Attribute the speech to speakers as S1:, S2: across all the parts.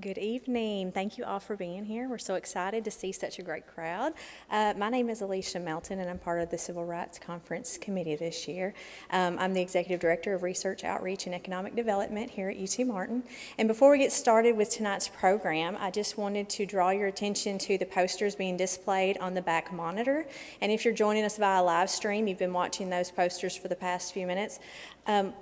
S1: Good evening. Thank you all for being here. We're so excited to see such a great crowd. My name is Alicia Melton, and I'm part of the Civil Rights Conference Committee this year. I'm the Executive Director of Research, Outreach, and Economic Development here at UT Martin. And before we get started with tonight's program, I just wanted to draw your attention to the posters being displayed on the back monitor. And if you're joining us via live stream, you've been watching those posters for the past few minutes.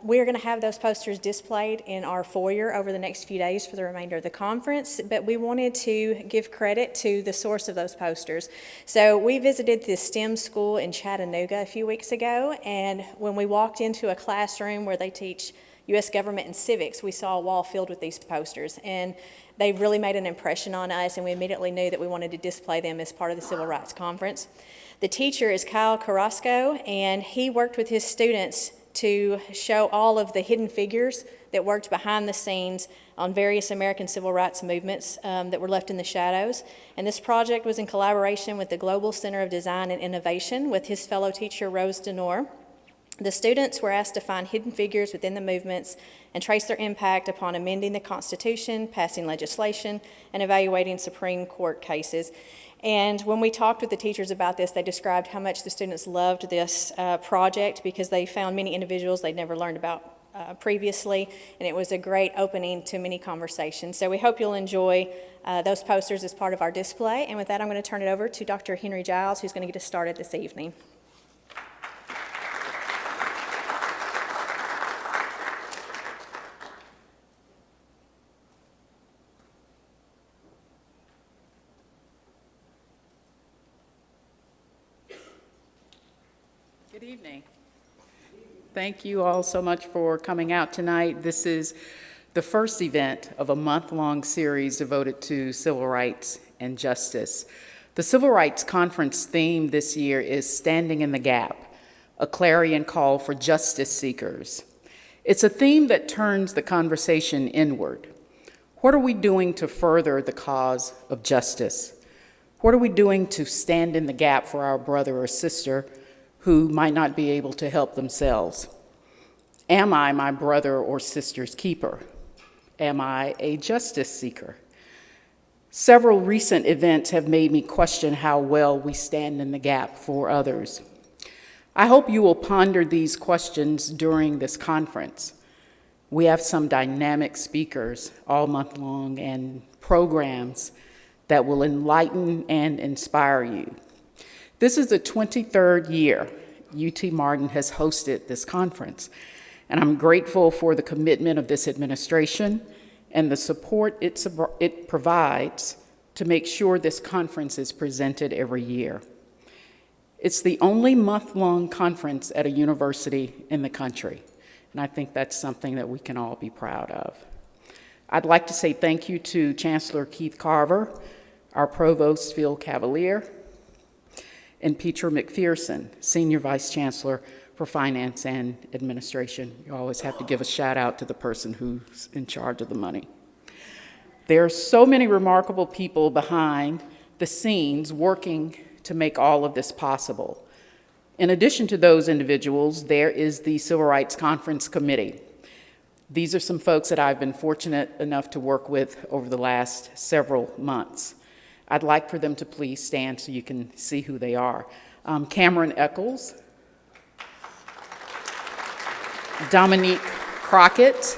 S1: We're going to have those posters displayed in our foyer over the next few days for the remainder of the conference, but we wanted to give credit to the source of those posters. So we visited the STEM school in Chattanooga a few weeks ago, and when we walked into a classroom where they teach U.S. government and civics, we saw a wall filled with these posters, and they really made an impression on us, and we immediately knew that we wanted to display them as part of the Civil Rights Conference. The teacher is Kyle Carrasco, and he worked with his students to show all of the hidden figures that worked behind the scenes on various American civil rights movements that were left in the shadows. And this project was in collaboration with the Global Center of Design and Innovation with his fellow teacher, Rose Denor. The students were asked to find hidden figures within the movements and trace their impact upon amending the Constitution, passing legislation, and evaluating Supreme Court cases. And when we talked with the teachers about this, they described how much the students loved this project because they found many individuals they'd never learned about previously, and it was a great opening to many conversations. So we hope you'll enjoy those posters as part of our display. And with that, I'm going to turn it over to Dr. Henry Giles, who's going to get us started this evening.
S2: Good evening. Thank you all so much for coming out tonight. This is the first event of a month-long series devoted to civil rights and justice. The Civil Rights Conference theme this year is Standing in the Gap, a clarion call for justice seekers. It's a theme that turns the conversation inward. What are we doing to further the cause of justice? What are we doing to stand in the gap for our brother or sister who might not be able to help themselves? Am I my brother or sister's keeper? Am I a justice seeker? Several recent events have made me question how well we stand in the gap for others. I hope you will ponder these questions during this conference. We have some dynamic speakers all month long and programs that will enlighten and inspire you. This is the 23rd year UT Martin has hosted this conference, and I'm grateful for the commitment of this administration and the support it provides to make sure this conference is presented every year. It's the only month-long conference at a university in the country, and I think that's something that we can all be proud of. I'd like to say thank you to Chancellor Keith Carver, our Provost Phil Cavalier, and Peter McPherson, Senior Vice Chancellor for Finance and Administration. You always have to give a shout out to the person who's in charge of the money. There are so many remarkable people behind the scenes working to make all of this possible. In addition to those individuals, there is the Civil Rights Conference Committee. These are some folks that I've been fortunate enough to work with over the last several months. I'd like for them to please stand so you can see who they are. Cameron Eccles, Dominique Crockett,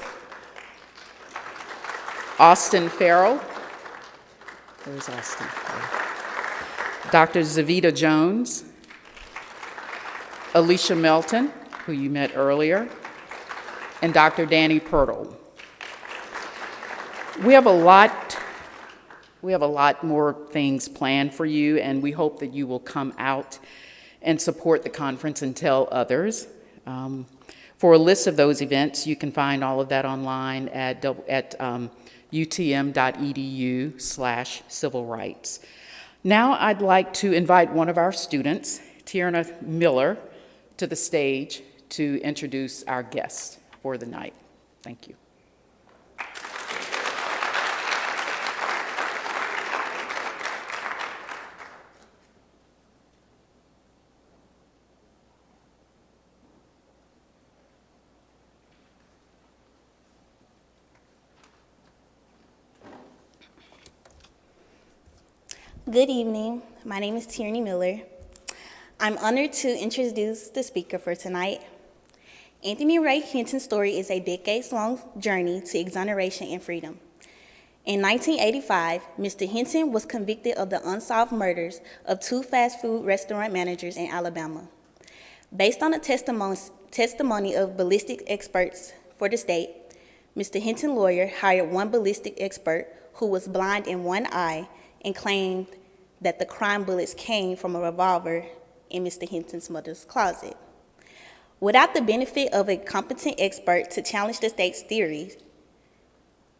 S2: Austin Farrell, where's Austin? Dr. Zavita Jones, Alicia Melton, who you met earlier, and Dr. Danny Pirtle. We have a lot more things planned for you, and we hope that you will come out and support the conference and tell others. For a list of those events, you can find all of that online at utm.edu/civil rights. Now I'd like to invite one of our students, Tierna Miller, to the stage to introduce our guest for the night. Thank you.
S3: Good evening. My name is Tierney Miller. I'm honored to introduce the speaker for tonight. Anthony Ray Hinton's story is a decades-long journey to exoneration and freedom. In 1985, Mr. Hinton was convicted of the unsolved murders of 2 fast food restaurant managers in Alabama. Based on the testimony of ballistic experts for the state, Mr. Hinton's lawyer hired one ballistic expert who was blind in one eye and claimed that the crime bullets came from a revolver in Mr. Hinton's mother's closet. Without the benefit of a competent expert to challenge the state's theories,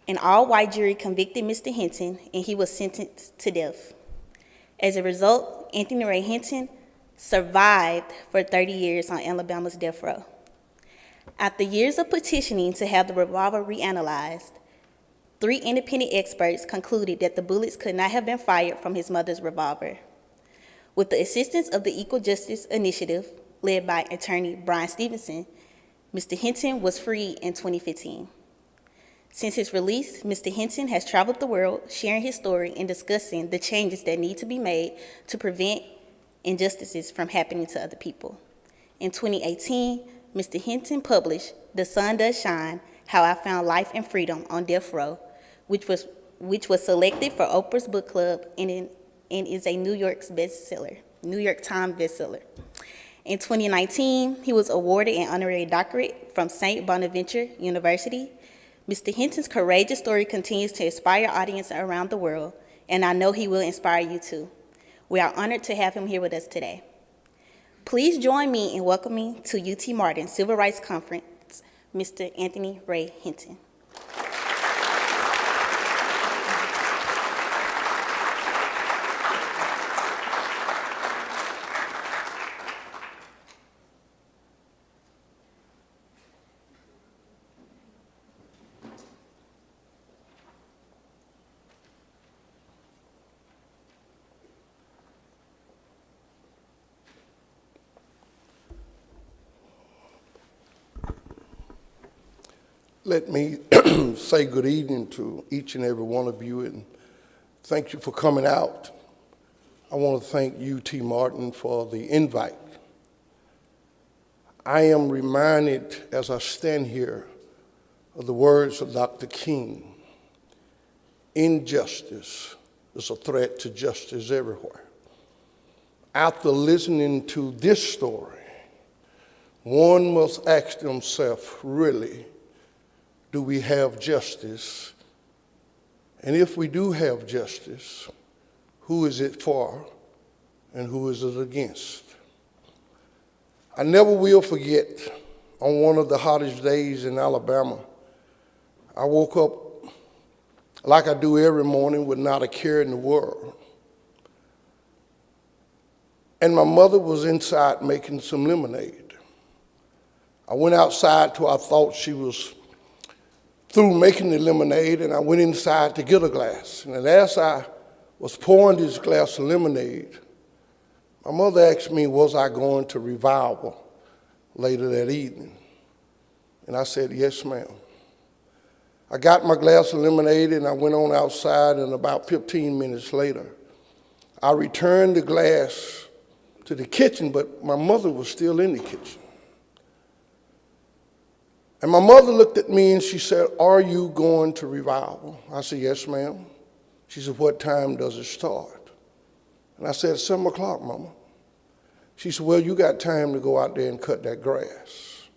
S3: an all-white jury convicted Mr. Hinton and he was sentenced to death. As a result, Anthony Ray Hinton survived for 30 years on Alabama's death row. After years of petitioning to have the revolver reanalyzed, 3 independent experts concluded that the bullets could not have been fired from his mother's revolver. With the assistance of the Equal Justice Initiative, led by attorney Brian Stevenson, Mr. Hinton was freed in 2015. Since his release, Mr. Hinton has traveled the world sharing his story and discussing the changes that need to be made to prevent injustices from happening to other people. In 2018, Mr. Hinton published The Sun Does Shine, How I Found Life and Freedom on Death Row, which was selected for Oprah's book club and is a New York Times bestseller. In 2019, he was awarded an honorary doctorate from St. Bonaventure University. Mr. Hinton's courageous story continues to inspire audiences around the world, and I know he will inspire you too. We are honored to have him here with us today. Please join me in welcoming to UT Martin Civil Rights Conference, Mr. Anthony Ray Hinton.
S4: Let me say good evening to each and every one of you and thank you for coming out. I want to thank UT Martin for the invite. I am reminded as I stand here of the words of Dr. King. Injustice is a threat to justice everywhere. After listening to this story, one must ask themselves, really, do we have justice? And if we do have justice, who is it for and who is it against? I never will forget, on one of the hottest days in Alabama, I woke up like I do every morning with not a care in the world. And my mother was inside making some lemonade. I went outside till I thought she was through making the lemonade, and I went inside to get a glass. And as I was pouring this glass of lemonade, my mother asked me, was I going to revival later that evening? And I said, yes, ma'am. I got my glass of lemonade and I went on outside, and about 15 minutes later, I returned the glass to the kitchen, but my mother was still in the kitchen. And my mother looked at me and she said, are you going to revival? I said, yes, ma'am. She said, what time does it start? And I said, 7 o'clock, Mama. She said, well, you got time to go out there and cut that grass.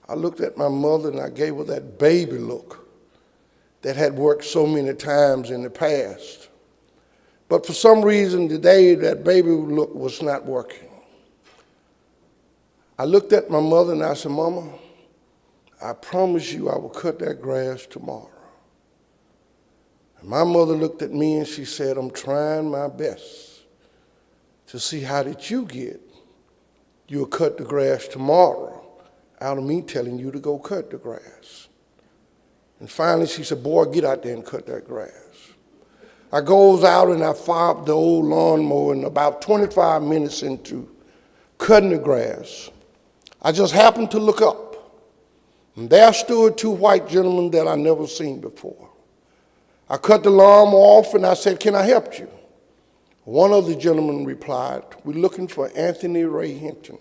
S4: I looked at my mother and I gave her that baby look that had worked so many times in the past. But for some reason today, that baby look was not working. I looked at my mother and I said, Mama, I promise you I will cut that grass tomorrow. And my mother looked at me and she said, I'm trying my best to see how did you get. You'll cut the grass tomorrow out of me telling you to go cut the grass. And finally she said, boy, get out there and cut that grass. I goes out and I fire up the old lawnmower, and about 25 minutes into cutting the grass, I just happened to look up. And there stood 2 white gentlemen that I never seen before. I cut the lawnmower off and I said, can I help you? One of the gentlemen replied, "We're looking for Anthony Ray Hinton."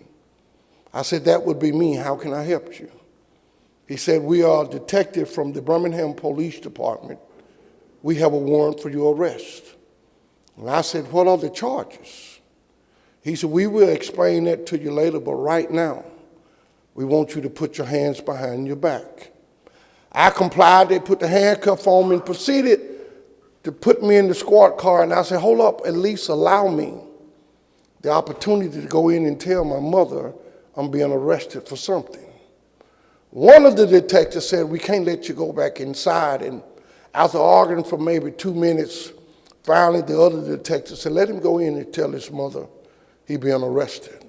S4: I said, "That would be me. How can I help you?" He said, "We are a detective from the Birmingham Police Department. We have a warrant for your arrest." And I said, "What are the charges?" He said, "We will explain that to you later, but right now, we want you to put your hands behind your back." I complied. They put the handcuff on me and proceeded to put me in the squad car. And I said, "Hold up, at least allow me the opportunity to go in and tell my mother I'm being arrested for something." One of the detectives said, "We can't let you go back inside." And after arguing for maybe 2 minutes, finally the other detective said, "Let him go in and tell his mother he being arrested."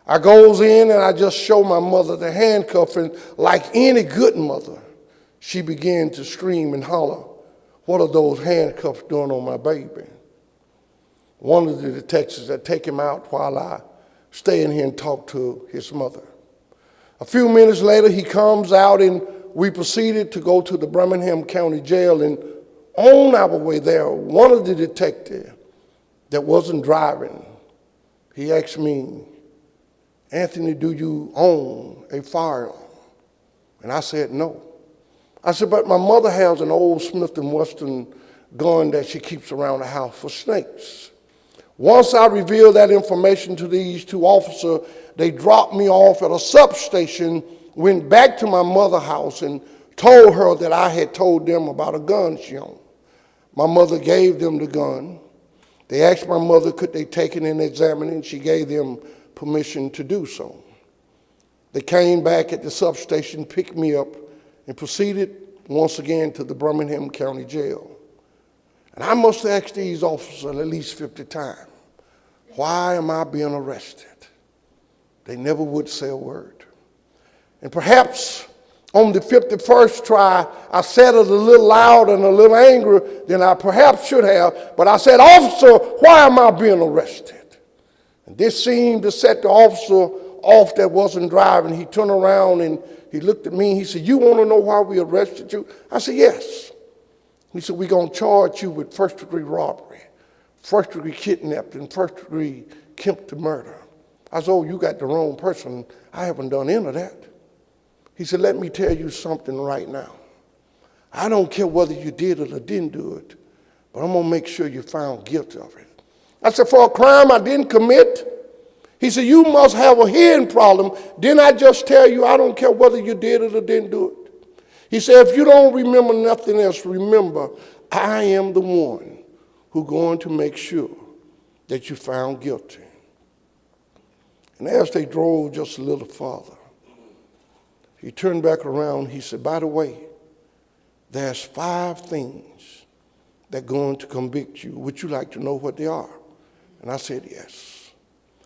S4: I goes in and I just show my mother the handcuff, and like any good mother, she began to scream and holler, "What are those handcuffs doing on my baby?" One of the detectives had taken him out while I stay in here and talk to his mother. A few minutes later, he comes out and we proceeded to go to the Birmingham County Jail. And on our way there, one of the detectives that wasn't driving, he asked me, "Anthony, do you own a firearm?" And I said, "No." I said, "But my mother has an old Smith & Wesson gun that she keeps around the house for snakes." Once I revealed that information to these two officers, they dropped me off at a substation, went back to my mother's house and told her that I had told them about a gun she owned. My mother gave them the gun. They asked my mother could they take it and examine it, and she gave them permission to do so. They came back at the substation, picked me up, and proceeded once again to the Birmingham County Jail. And I must have asked these officers at least 50 times, "Why am I being arrested?" They never would say a word. And perhaps on the 51st try, I said it a little loud and a little angry than I perhaps should have, but I said, "Officer, why am I being arrested?" And this seemed to set the officer off that wasn't driving. He turned around and he looked at me and he said, "You want to know why we arrested you?" I said, "Yes." He said, "We're going to charge you with first-degree robbery, first-degree kidnapping, and first-degree attempted murder." I said, "Oh, you got the wrong person. I haven't done any of that." He said, "Let me tell you something right now. I don't care whether you did it or didn't do it, but I'm going to make sure you're found guilty of it." I said, "For a crime I didn't commit?" He said, "You must have a hearing problem. Didn't I just tell you I don't care whether you did it or didn't do it?" He said, "If you don't remember nothing else, remember I am the one who's going to make sure that you're found guilty." And as they drove just a little farther, he turned back around. He said, "By the way, there's 5 things that are going to convict you. Would you like to know what they are?" And I said, "Yes."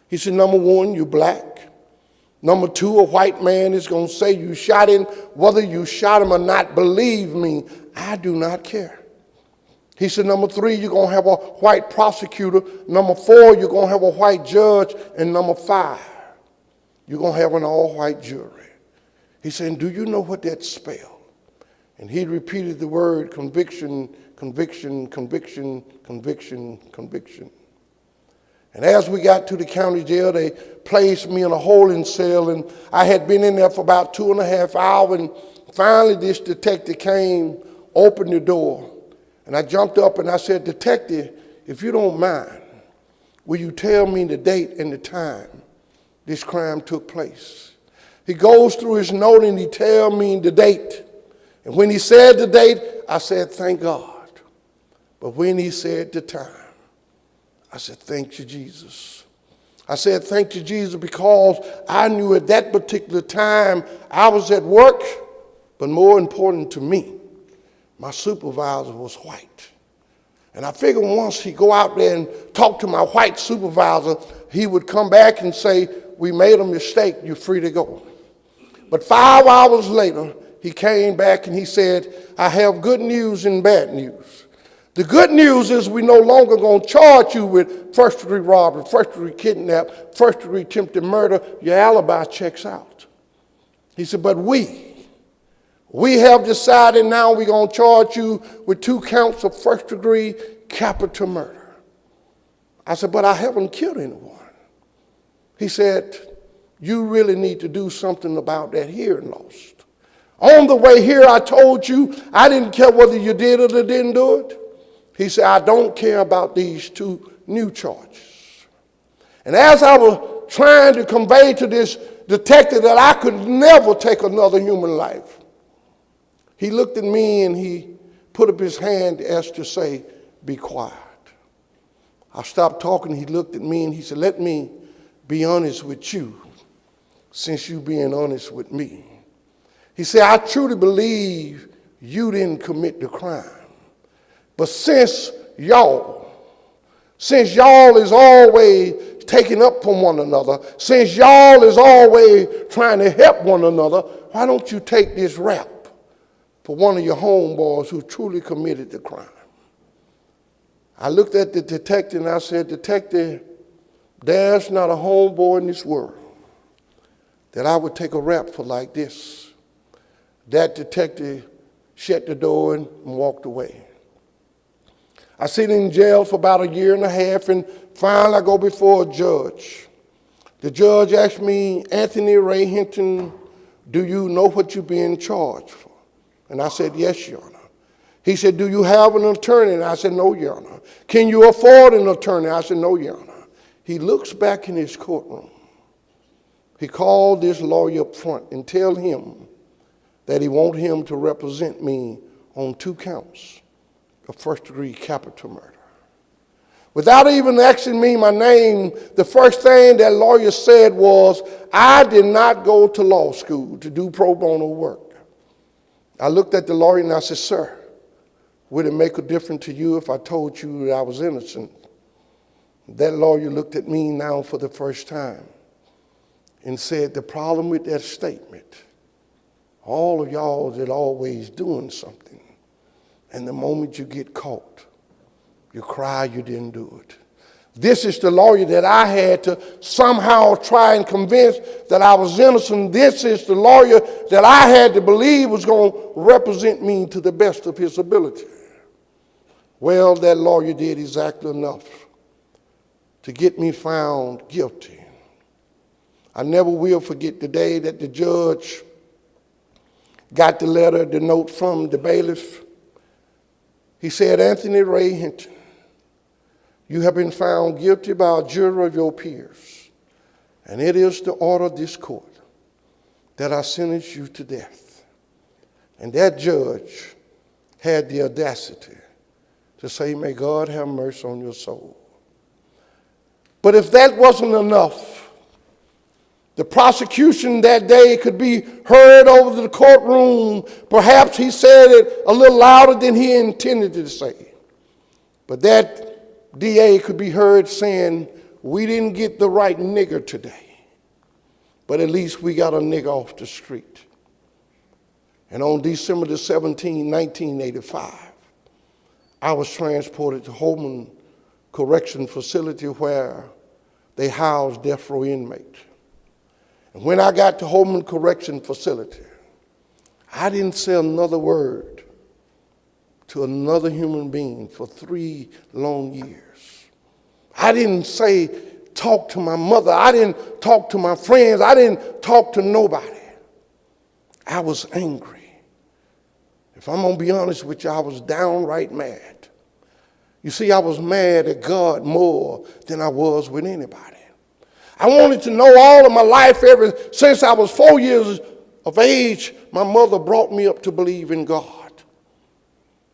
S4: He said, "Number 1, you're black. Number 2, a white man is going to say you shot him. Whether you shot him or not, believe me, I do not care." He said, "Number 3, you're going to have a white prosecutor. Number 4, you're going to have a white judge. And number 5, you're going to have an all-white jury." He said, "Do you know what that spells?" And he repeated the word conviction, conviction, conviction, conviction, conviction. And as we got to the county jail, they placed me in a holding cell, and I had been in there for about 2.5 hours, and finally this detective came, opened the door, and I jumped up and I said, "Detective, if you don't mind, will you tell me the date and the time this crime took place?" He goes through his note and he tells me the date. And when he said the date, I said, "Thank God." But when he said the time, I said, "Thank you, Jesus." I said, "Thank you, Jesus," because I knew at that particular time I was at work, but more important to me, my supervisor was white. And I figured once he go out there and talk to my white supervisor, he would come back and say, "We made a mistake, you're free to go." But 5 hours later, he came back and he said, "I have good news and bad news. The good news is we're no longer going to charge you with first-degree robbery, first-degree kidnap, first-degree attempted murder. Your alibi checks out." He said, "But we have decided now we're going to charge you with 2 counts of first-degree capital murder." I said, but I haven't killed anyone. He said, you really need to do something about that hearing loss. On the way here, I told you I didn't care whether you did it or didn't do it. He said, I don't care about these 2 new charges. And as I was trying to convey to this detective that I could never take another human life, he looked at me and he put up his hand as to say, be quiet. I stopped talking. He looked at me and he said, let me be honest with you since you being honest with me. He said, I truly believe you didn't commit the crime. But since y'all is always taking up for one another, since y'all is always trying to help one another, why don't you take this rap for one of your homeboys who truly committed the crime? I looked at the detective and I said, Detective, there's not a homeboy in this world that I would take a rap for like this. That detective shut the door and walked away. I sit in jail for about 1.5 years, and finally I go before a judge. The judge asked me, Anthony Ray Hinton, do you know what you're being charged for? And I said, yes, Your Honor. He said, do you have an attorney? And I said, no, Your Honor. Can you afford an attorney? I said, no, Your Honor. He looks back in his courtroom. He called this lawyer up front and tell him that he want him to represent me on 2 counts of first-degree capital murder. Without even asking me my name, the first thing that lawyer said was, I did not go to law school to do pro bono work. I looked at the lawyer and I said, sir, would it make a difference to you if I told you that I was innocent? That lawyer looked at me now for the first time and said, the problem with that statement, all of y'all is always doing something. And the moment you get caught, you cry you didn't do it. This is the lawyer that I had to somehow try and convince that I was innocent. This is the lawyer that I had to believe was going to represent me to the best of his ability. Well, that lawyer did exactly enough to get me found guilty. I never will forget the day that the judge got the letter, the note from the bailiff. He said, Anthony Ray Hinton, you have been found guilty by a jury of your peers, and it is the order of this court that I sentence you to death. And that judge had the audacity to say, may God have mercy on your soul. But if that wasn't enough, the prosecution that day could be heard over the courtroom. Perhaps he said it a little louder than he intended to say. But that DA could be heard saying, we didn't get the right nigger today, but at least we got a nigger off the street. And on December the 17th, 1985, I was transported to Holman Correction Facility where they housed death row inmates. And when I got to Holman Correction Facility, I didn't say another word to another human being for 3 long years. I didn't say, talk to my mother. I didn't talk to my friends. I didn't talk to nobody. I was angry. If I'm going to be honest with you, I was downright mad. You see, I was mad at God more than I was with anybody. I wanted to know all of my life, ever since I was 4 years of age, my mother brought me up to believe in God.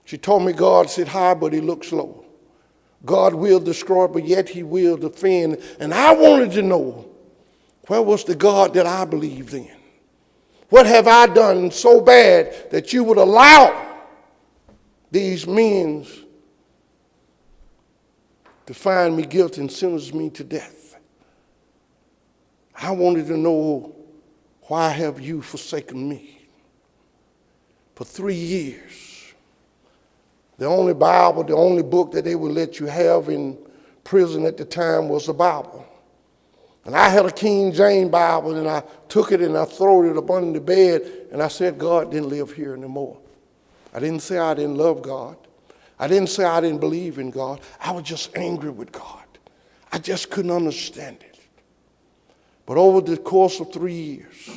S4: She told me God sit high, but he looks low. God will destroy, but yet he will defend. And I wanted to know, where was the God that I believed in? What have I done so bad that you would allow these men to find me guilty and sentence me to death? I wanted to know, why have you forsaken me? For 3 years, the only Bible, the only book that they would let you have in prison at the time was the Bible. And I had a King James Bible, and I took it and I threw it up under the bed, and I said, God didn't live here anymore. I didn't say I didn't love God. I didn't say I didn't believe in God. I was just angry with God. I just couldn't understand it. But over the course of 3 years,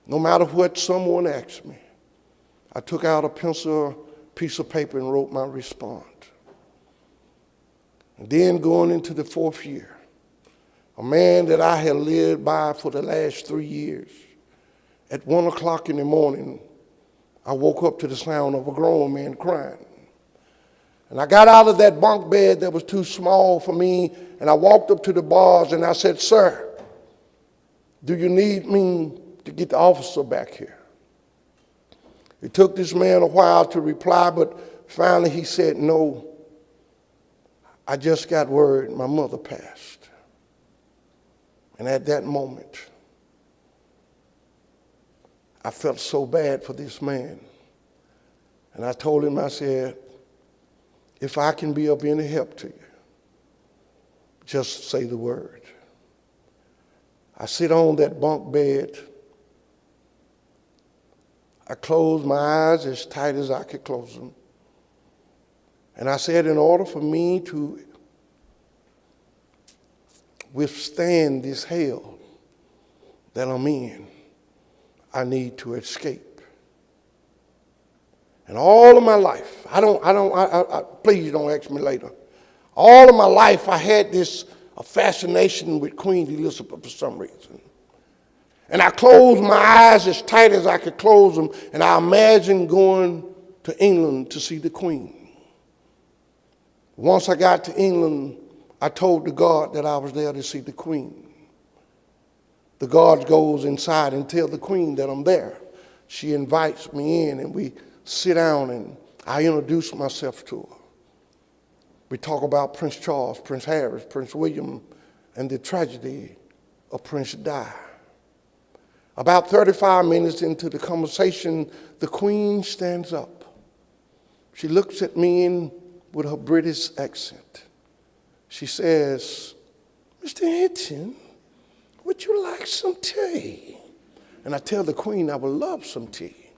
S4: no matter what someone asked me, I took out a pencil, piece of paper, and wrote my response. And then going into the 4th year, a man that I had lived by for the last 3 years, at 1 o'clock in the morning, I woke up to the sound of a grown man crying. And I got out of that bunk bed that was too small for me, and I walked up to the bars and I said, "Sir, do you need me to get the officer back here?" It took this man a while to reply, but finally he said, "No, I just got word my mother passed." And at that moment, I felt so bad for this man. And I told him, I said, "If I can be of any help to you, just say the word." I sit on that bunk bed. I closed my eyes as tight as I could close them. And I said, in order for me to withstand this hell that I'm in, I need to escape. And all of my life, please don't ask me later. All of my life, I had this fascination with Queen Elizabeth for some reason. And I closed my eyes as tight as I could close them, and I imagined going to England to see the Queen. Once I got to England, I told the guard that I was there to see the Queen. The guard goes inside and tells the Queen that I'm there. She invites me in, and we sit down, and I introduce myself to her. We talk about Prince Charles, Prince Harry, Prince William, and the tragedy of Prince Di. About 35 minutes into the conversation, the Queen stands up. She looks at me with her British accent. She says, "Mr. Hinton, would you like some tea?" And I tell the Queen I would love some tea.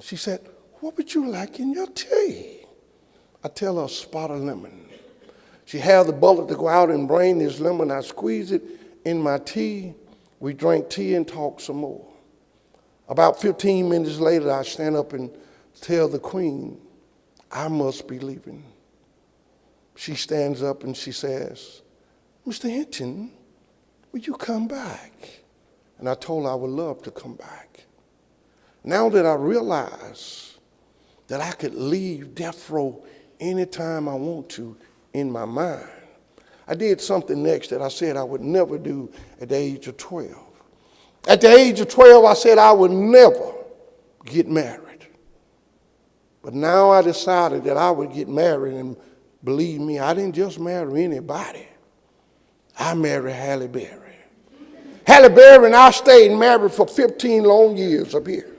S4: She said, "What would you like in your tea?" I tell her a spot of lemon. She had the bullet to go out and bring this lemon. I squeeze it in my tea. We drank tea and talked some more. About 15 minutes later, I stand up and tell the Queen, I must be leaving. She stands up and she says, "Mr. Hinton, will you come back?" And I told her I would love to come back. Now that I realize that I could leave death row anytime I want to in my mind, I did something next that I said I would never do at the age of 12. At the age of 12, I said I would never get married. But now I decided that I would get married, and believe me, I didn't just marry anybody. I married Halle Berry. Halle Berry and I stayed married for 15 long years up here.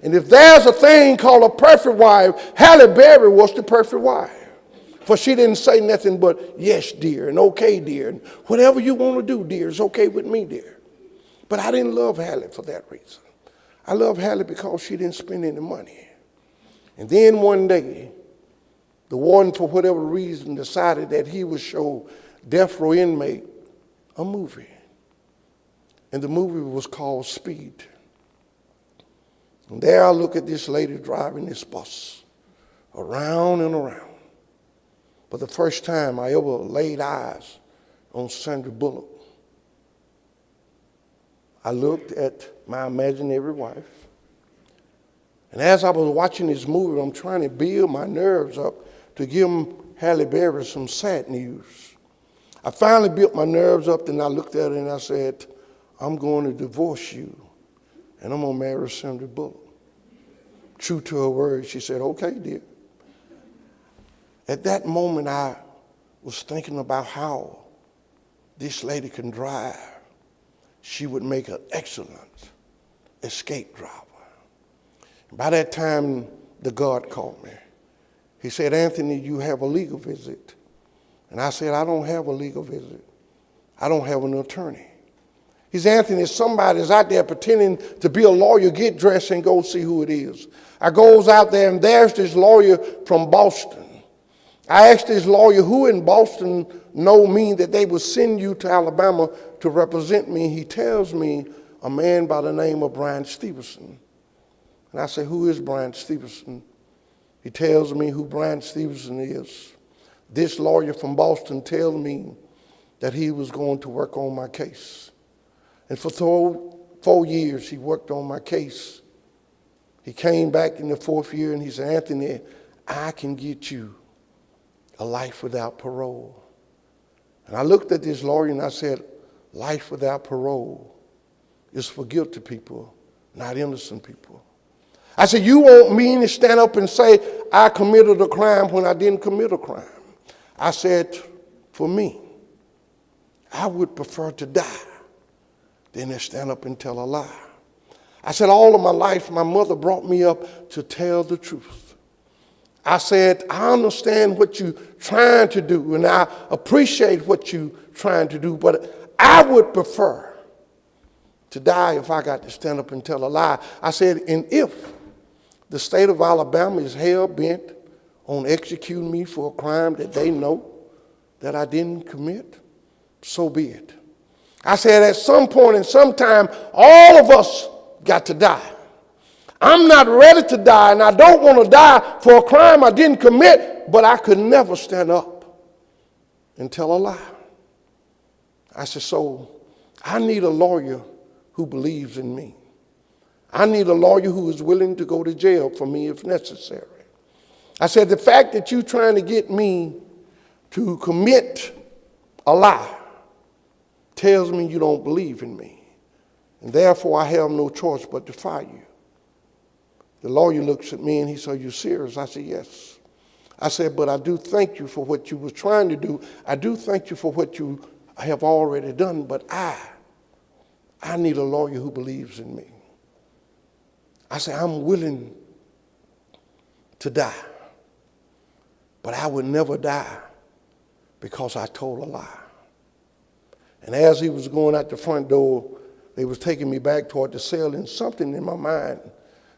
S4: And if there's a thing called a perfect wife, Halle Berry was the perfect wife. For she didn't say nothing but, "Yes, dear," and "Okay, dear," and "Whatever you want to do, dear, is okay with me, dear." But I didn't love Halle for that reason. I love Halle because she didn't spend any money. And then one day, the warden, for whatever reason, decided that he would show death row inmate a movie. And the movie was called Speed. And there I look at this lady driving this bus around and around. For the first time I ever laid eyes on Sandra Bullock, I looked at my imaginary wife. And as I was watching this movie, I'm trying to build my nerves up to give Halle Berry some sad news. I finally built my nerves up, and I looked at her and I said, "I'm going to divorce you, and I'm going to marry Sandra Bullock." True to her word, she said, "Okay, dear." At that moment, I was thinking about how this lady can drive. She would make an excellent escape driver. By that time, the guard called me. He said, "Anthony, you have a legal visit." And I said, "I don't have a legal visit. I don't have an attorney." He said, "Anthony, somebody's out there pretending to be a lawyer. Get dressed and go see who it is." I goes out there, and there's this lawyer from Boston. I asked his lawyer, who in Boston know me that they would send you to Alabama to represent me? He tells me a man by the name of Brian Stevenson. And I say, who is Brian Stevenson? He tells me who Brian Stevenson is. This lawyer from Boston tells me that he was going to work on my case. And for 4 years, he worked on my case. He came back in the 4th year and he said, Anthony, I can get you a life without parole. And I looked at this lawyer and I said, life without parole is for guilty people, not innocent people. I said, you want me to stand up and say I committed a crime when I didn't commit a crime? I said, for me, I would prefer to die than to stand up and tell a lie. I said, all of my life, my mother brought me up to tell the truth. I said, I understand what you're trying to do, and I appreciate what you're trying to do, but I would prefer to die if I got to stand up and tell a lie. I said, and if the state of Alabama is hell-bent on executing me for a crime that they know that I didn't commit, so be it. I said, at some point in some time, all of us got to die. I'm not ready to die, and I don't want to die for a crime I didn't commit, but I could never stand up and tell a lie. I said, so I need a lawyer who believes in me. I need a lawyer who is willing to go to jail for me if necessary. I said, the fact that you're trying to get me to commit a lie tells me you don't believe in me, and therefore I have no choice but to fire you. The lawyer looks at me and he said, are you serious? I said, yes. I said, but I do thank you for what you were trying to do. I do thank you for what you have already done, but I need a lawyer who believes in me. I said, I'm willing to die, but I would never die because I told a lie. And as he was going out the front door, they was taking me back toward the cell, and something in my mind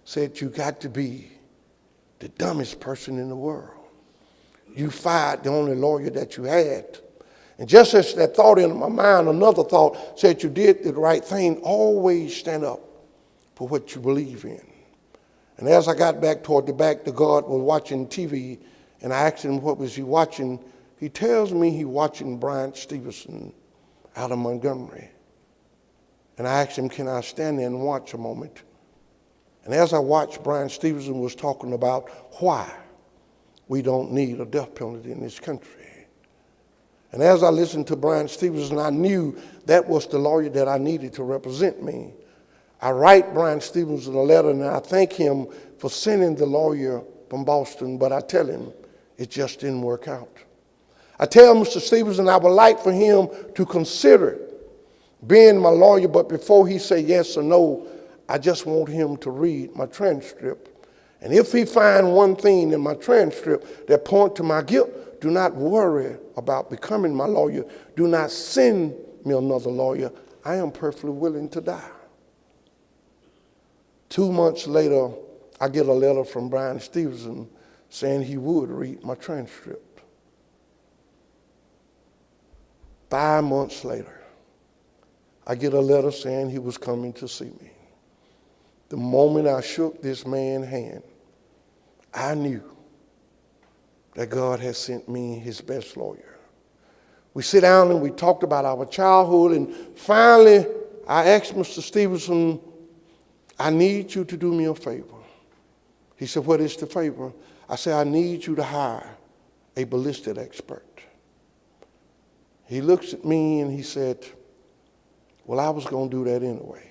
S4: said, you got to be the dumbest person in the world. You fired the only lawyer that you had. And just as that thought in my mind, another thought said you did the right thing. Always stand up for what you believe in. And as I got back toward the back, the guard was watching TV, and I asked him what was he watching. He tells me he watching Brian Stevenson out of Montgomery. And I asked him, can I stand there and watch a moment? And as I watched, Brian Stevenson was talking about why we don't need a death penalty in this country. And as I listened to Brian Stevenson, I knew that was the lawyer that I needed to represent me. I write Brian Stevenson a letter, and I thank him for sending the lawyer from Boston, but I tell him it just didn't work out. I tell Mr. Stevenson I would like for him to consider being my lawyer, but before he say yes or no, I just want him to read my transcript. And if he find one thing in my transcript that point to my guilt, do not worry about becoming my lawyer. Do not send me another lawyer. I am perfectly willing to die. 2 months later, I get a letter from Brian Stevenson saying he would read my transcript. 5 months later, I get a letter saying he was coming to see me. The moment I shook this man's hand, I knew that God had sent me his best lawyer. We sit down and we talked about our childhood, and finally I asked Mr. Stevenson, I need you to do me a favor. He said, what is the favor? I said, I need you to hire a ballistic expert. He looks at me and he said, well, I was going to do that anyway.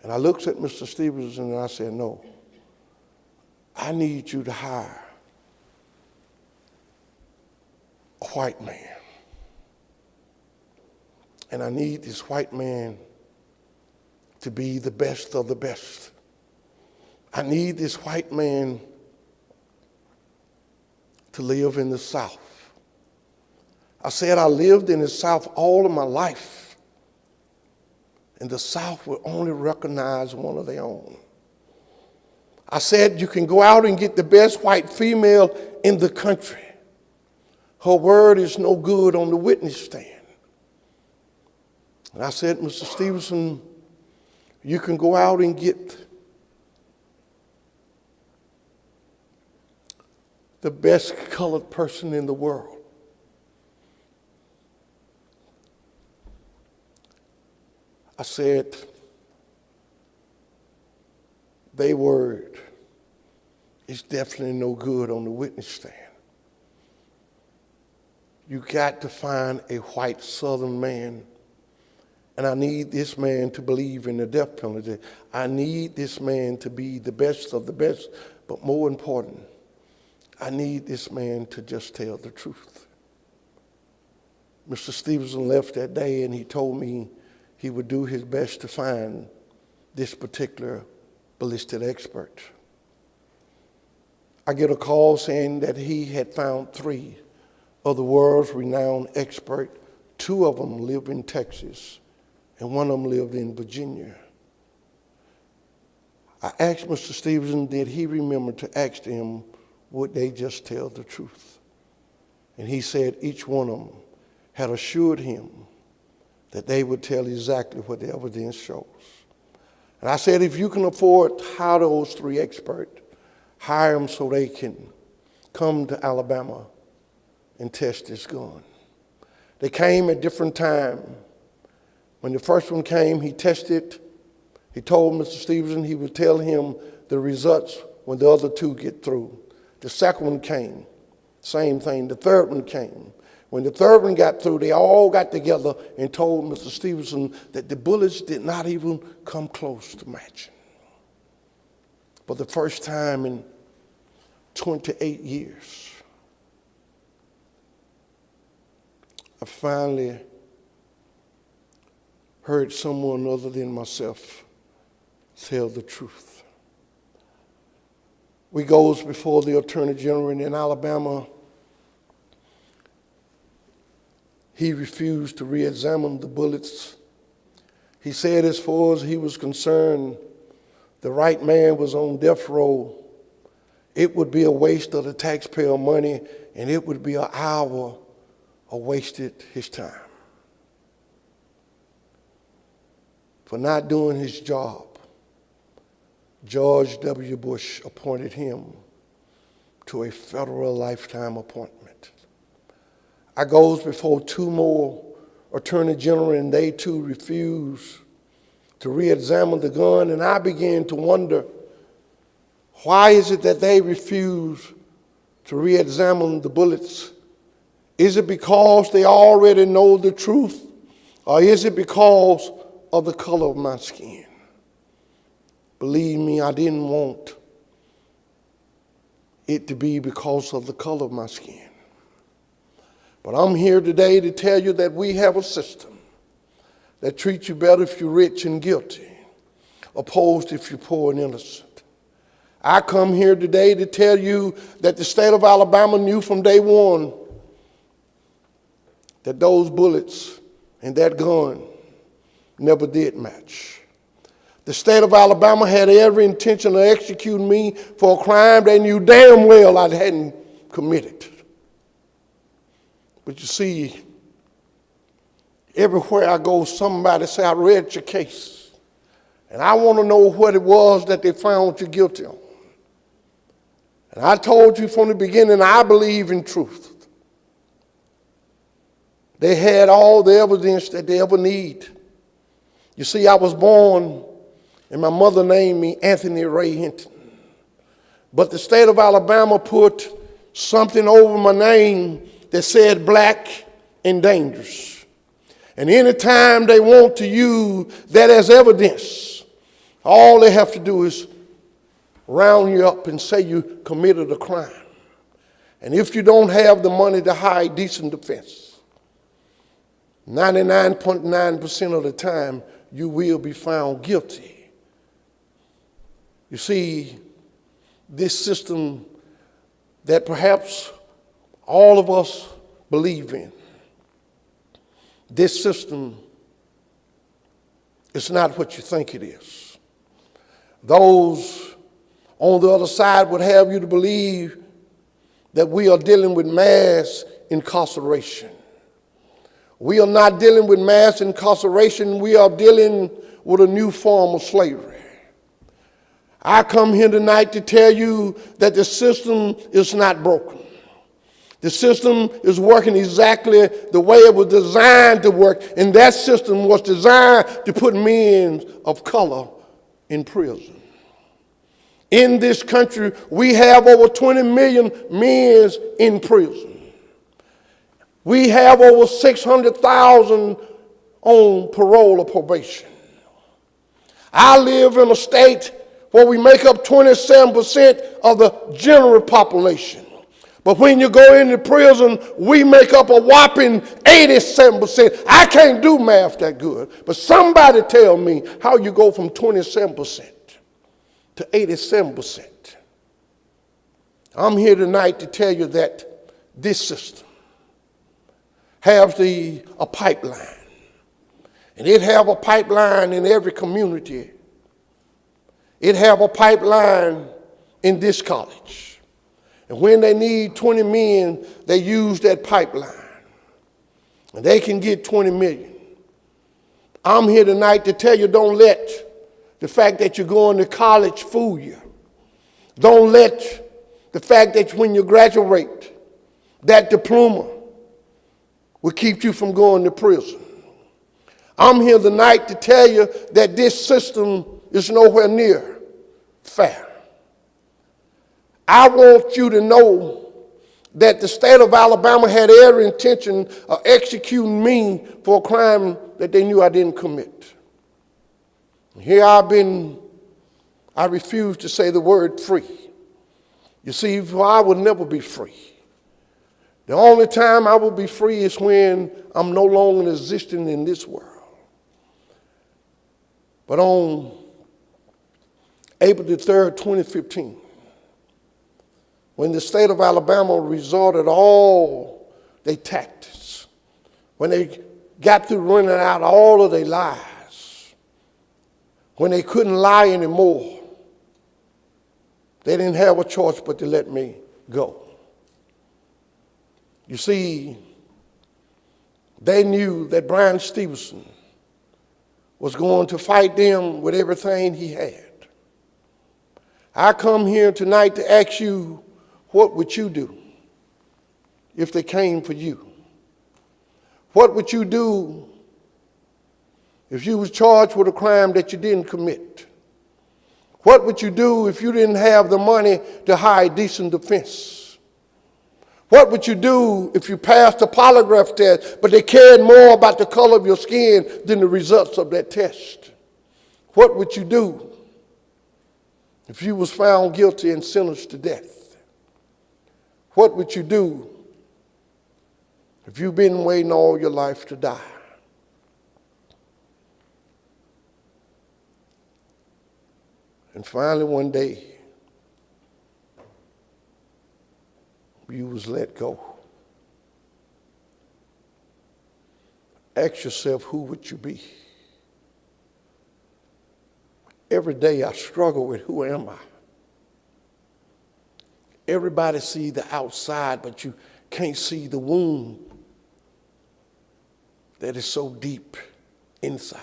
S4: And I looked at Mr. Stevenson and I said, no, I need you to hire a white man. And I need this white man to be the best of the best. I need this white man to live in the South. I said I lived in the South all of my life, and the South will only recognize one of their own. I said you can go out and get the best white female in the country, Her word is no good on the witness stand. And I said, Mr. Stevenson, you can go out and get the best colored person in the world. I said, their word is definitely no good on the witness stand. You got to find a white Southern man, and I need this man to believe in the death penalty. I need this man to be the best of the best, but more important, I need this man to just tell the truth. Mr. Stevenson left that day, and he told me he would do his best to find this particular ballistic expert. I get a call saying that he had found 3 of the world's renowned experts. 2 of them live in Texas, and 1 of them lived in Virginia. I asked Mr. Stevenson, did he remember to ask them, would they just tell the truth? And he said each one of them had assured him that they would tell exactly what the evidence shows. And I said, if you can afford to hire those 3 experts, hire them so they can come to Alabama and test this gun. They came at different times. When the first one came, he tested. He told Mr. Stevenson he would tell him the results when the other 2 get through. The second one came, same thing. The third one came. When the third one got through, they all got together and told Mr. Stevenson that the bullets did not even come close to matching. For the first time in 28 years, I finally heard someone other than myself tell the truth. We goes before the Attorney General in Alabama. He refused to re-examine the bullets. He said as far as he was concerned, the right man was on death row. It would be a waste of the taxpayer money, and it would be an hour of wasted his time for not doing his job. George W. Bush appointed him to a federal lifetime appointment. I goes before 2 more attorney general, and they too refused to re-examine the gun, and I began to wonder, why is it that they refuse to re-examine the bullets? Is it because they already know the truth, or is it because of the color of my skin? Believe me, I didn't want it to be because of the color of my skin. But I'm here today to tell you that we have a system that treats you better if you're rich and guilty, opposed if you're poor and innocent. I come here today to tell you that the state of Alabama knew from day one that those bullets and that gun never did match. The state of Alabama had every intention of executing me for a crime they knew damn well I hadn't committed. But you see, everywhere I go, somebody say, I read your case, and I want to know what it was that they found you guilty on. And I told you from the beginning, I believe in truth. They had all the evidence that they ever need. You see, I was born, and my mother named me Anthony Ray Hinton. But the state of Alabama put something over my name that said black and dangerous. And anytime they want to use that as evidence, all they have to do is round you up and say you committed a crime. And if you don't have the money to hire decent defense, 99.9% of the time, you will be found guilty. You see, this system that perhaps all of us believe in, this system is not what you think it is. Those on the other side would have you to believe that we are dealing with mass incarceration. We are not dealing with mass incarceration. We are dealing with a new form of slavery. I come here tonight to tell you that the system is not broken. The system is working exactly the way it was designed to work, and that system was designed to put men of color in prison. In this country, we have over 20 million men in prison. We have over 600,000 on parole or probation. I live in a state where we make up 27% of the general population. But when you go into prison, we make up a whopping 87%. I can't do math that good, but somebody tell me how you go from 27% to 87%. I'm here tonight to tell you that this system has a pipeline. And it have a pipeline in every community. It have a pipeline in this college. And when they need 20 men, they use that pipeline. And they can get 20 million. I'm here tonight to tell you, don't let the fact that you're going to college fool you. Don't let the fact that when you graduate, that diploma will keep you from going to prison. I'm here tonight to tell you that this system is nowhere near fair. I want you to know that the state of Alabama had every intention of executing me for a crime that they knew I didn't commit. Here I refuse to say the word free. You see, I will never be free. The only time I will be free is when I'm no longer existing in this world. But on April the 3rd, 2015, when the state of Alabama resorted all their tactics, when they got through running out all of their lies, when they couldn't lie anymore, they didn't have a choice but to let me go. You see, they knew that Brian Stevenson was going to fight them with everything he had. I come here tonight to ask you, what would you do if they came for you? What would you do if you was charged with a crime that you didn't commit? What would you do if you didn't have the money to hire decent defense? What would you do if you passed a polygraph test, but they cared more about the color of your skin than the results of that test? What would you do if you was found guilty and sentenced to death? What would you do if you've been waiting all your life to die? And finally one day, you was let go. Ask yourself, who would you be? Every day I struggle with, who am I? Everybody see the outside, but you can't see the wound that is so deep inside.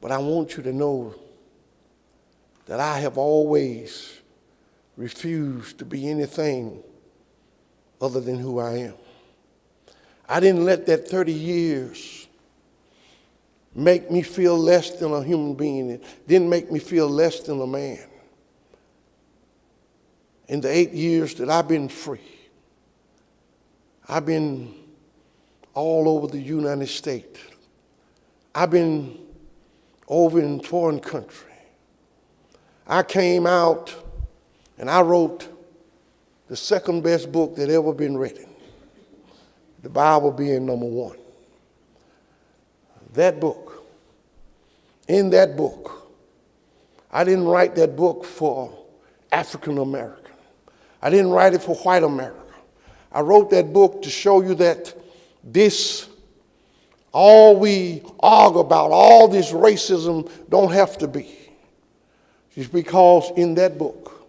S4: But I want you to know that I have always refused to be anything other than who I am. I didn't let that 30 years make me feel less than a human being. It didn't make me feel less than a man. In the 8 years that I've been free, I've been all over the United States. I've been over in foreign country. I came out and I wrote the second best book that ever been written, the Bible being number one. That book, in that book, I didn't write that book for African American. I didn't write it for white America. I wrote that book to show you that this, all we argue about, all this racism don't have to be. It's because in that book,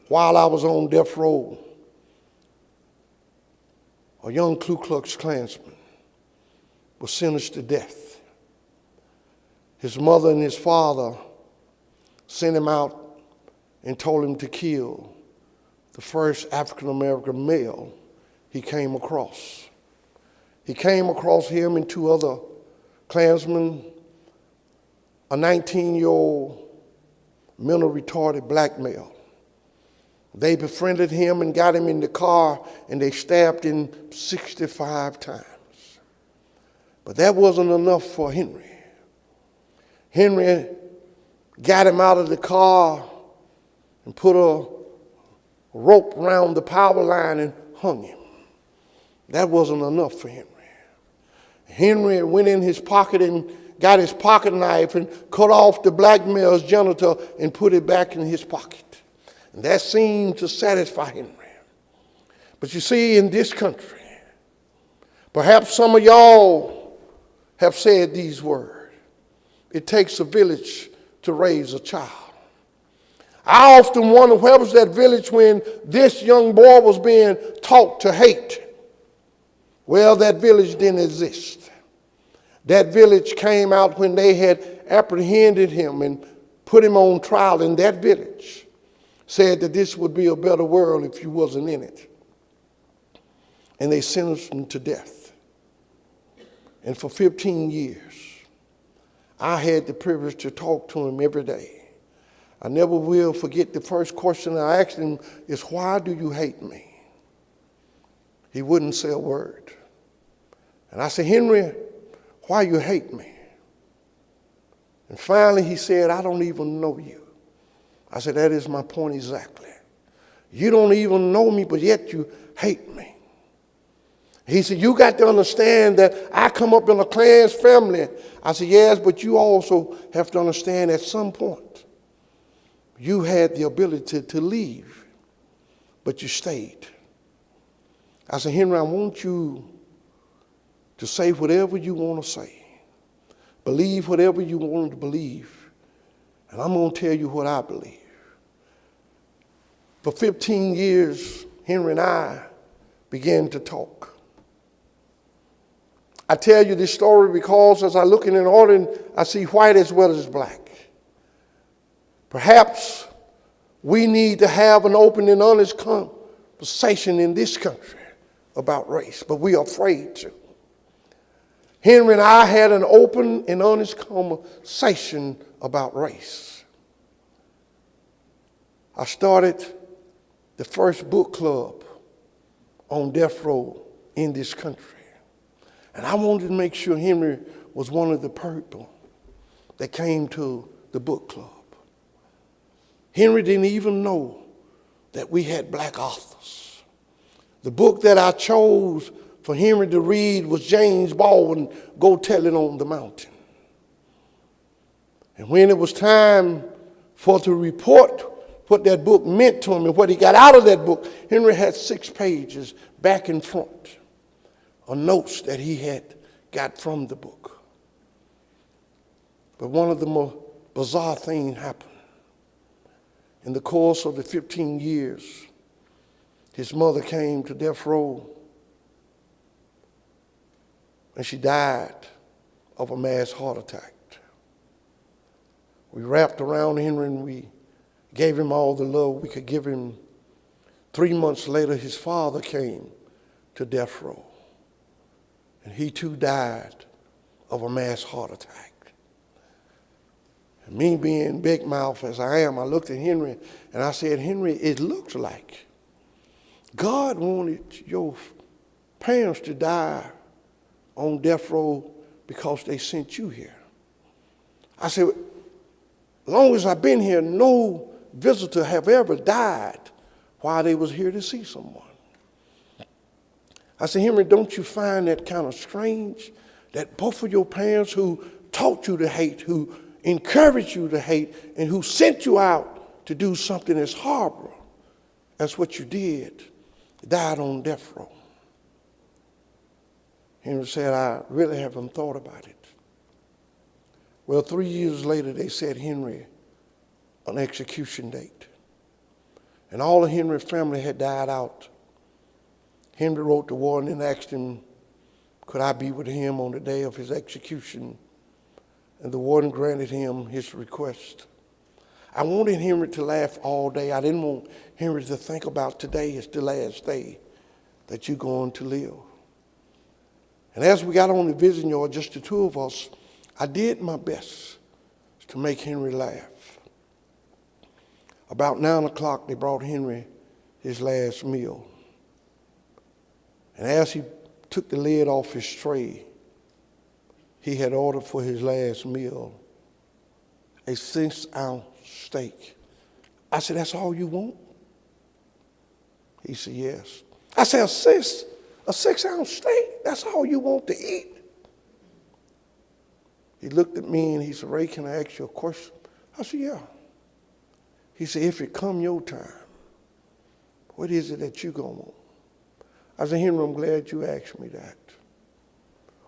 S4: while I was on death row, a young Ku Klux Klansman was sentenced to death. His mother and his father sent him out and told him to kill the first African-American male he came across. He came across him and two other Klansmen, a 19-year-old mentally retarded black male. They befriended him and got him in the car, and they stabbed him 65 times. But that wasn't enough for Henry. Henry got him out of the car and put a rope around the power line and hung him. That wasn't enough for Henry. Henry went in his pocket and got his pocket knife and cut off the black male's genital and put it back in his pocket. And that seemed to satisfy Henry. But you see, in this country, perhaps some of y'all have said these words: it takes a village to raise a child. I often wonder, where was that village when this young boy was being taught to hate? Well, that village didn't exist. That village came out when they had apprehended him and put him on trial, and that village said that this would be a better world if you wasn't in it. And they sentenced him to death. And for 15 years, I had the privilege to talk to him every day. I never will forget the first question I asked him is, why do you hate me? He wouldn't say a word. And I said, Henry, why you hate me? And finally he said, I don't even know you. I said, that is my point exactly. You don't even know me, but yet you hate me. He said, you got to understand that I come up in a Klans family. I said, yes, but you also have to understand at some point you had the ability to leave, but you stayed. I said, Henry, I want you to say whatever you want to say. Believe whatever you want to believe. And I'm going to tell you what I believe. For 15 years, Henry and I began to talk. I tell you this story because as I look in an audience, I see white as well as black. Perhaps we need to have an open and honest conversation in this country about race, but we are afraid to. Henry and I had an open and honest conversation about race. I started the first book club on death row in this country. And I wanted to make sure Henry was one of the people that came to the book club. Henry didn't even know that we had black authors. The book that I chose for Henry to read was James Baldwin, Go Tell It on the Mountain. And when it was time for to report what that book meant to him and what he got out of that book, Henry had 6 pages back and front of notes that he had got from the book. But one of the most bizarre things happened. In the course of the 15 years, his mother came to death row and she died of a mass heart attack. We wrapped around Henry and we gave him all the love we could give him. 3 months later, his father came to death row. And he too died of a mass heart attack. And me being big mouth as I am, I looked at Henry and I said, Henry, it looks like God wanted your parents to die on death row because they sent you here. I said, as long as I've been here, no visitor have ever died while they was here to see someone. I said, Henry, don't you find that kind of strange that both of your parents who taught you to hate, who encouraged you to hate, and who sent you out to do something as horrible as what you did, died on death row? Henry said, I really haven't thought about it. Well, 3 years later, they set Henry an execution date. and all of Henry's family had died out. Henry wrote the warden and asked him, could I be with him on the day of his execution? And the warden granted him his request. I wanted Henry to laugh all day. I didn't want Henry to think about today is the last day that you're going to live. And as we got on the vision yard, just the two of us, I did my best to make Henry laugh. About 9 o'clock, they brought Henry his last meal. And as he took the lid off his tray, he had ordered for his last meal a 6-ounce steak. I said, that's all you want? He said, yes. I said, a 6-ounce steak? That's all you want to eat? He looked at me and he said, Ray, can I ask you a question? I said, yeah. He said, if it come your time, what is it that you gonna want? I said, Henry, I'm glad you asked me that.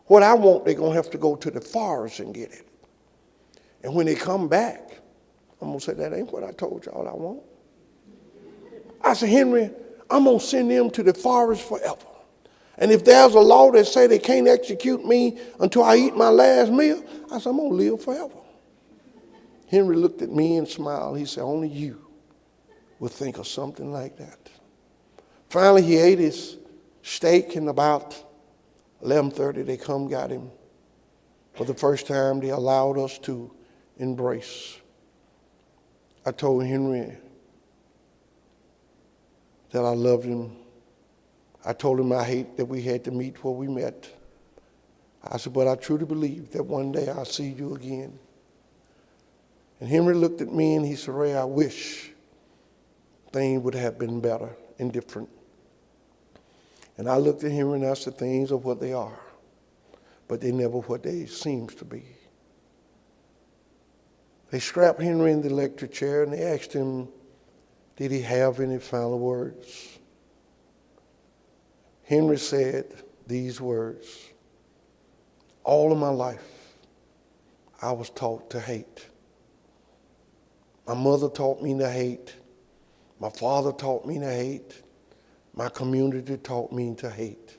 S4: What I want, they're going to have to go to the forest and get it. And when they come back, I'm going to say, that ain't what I told y'all I want. I said, Henry, I'm going to send them to the forest forever. And if there's a law that say they can't execute me until I eat my last meal, I said, I'm going to live forever. Henry looked at me and smiled. He said, only you would think of something like that. Finally, he ate his steak, and about 11:30, they come got him. For the first time, they allowed us to embrace. I told Henry that I loved him. I told him I hate that we had to meet where we met. I said, but I truly believe that one day I'll see you again. And Henry looked at me and he said, Ray, I wish things would have been better and different. And I looked at Henry and I said, things are what they are, but they never what they seems to be. They strapped Henry in the electric chair and they asked him, did he have any final words? Henry said these words, all of my life, I was taught to hate. My mother taught me to hate. My father taught me to hate. My community taught me to hate.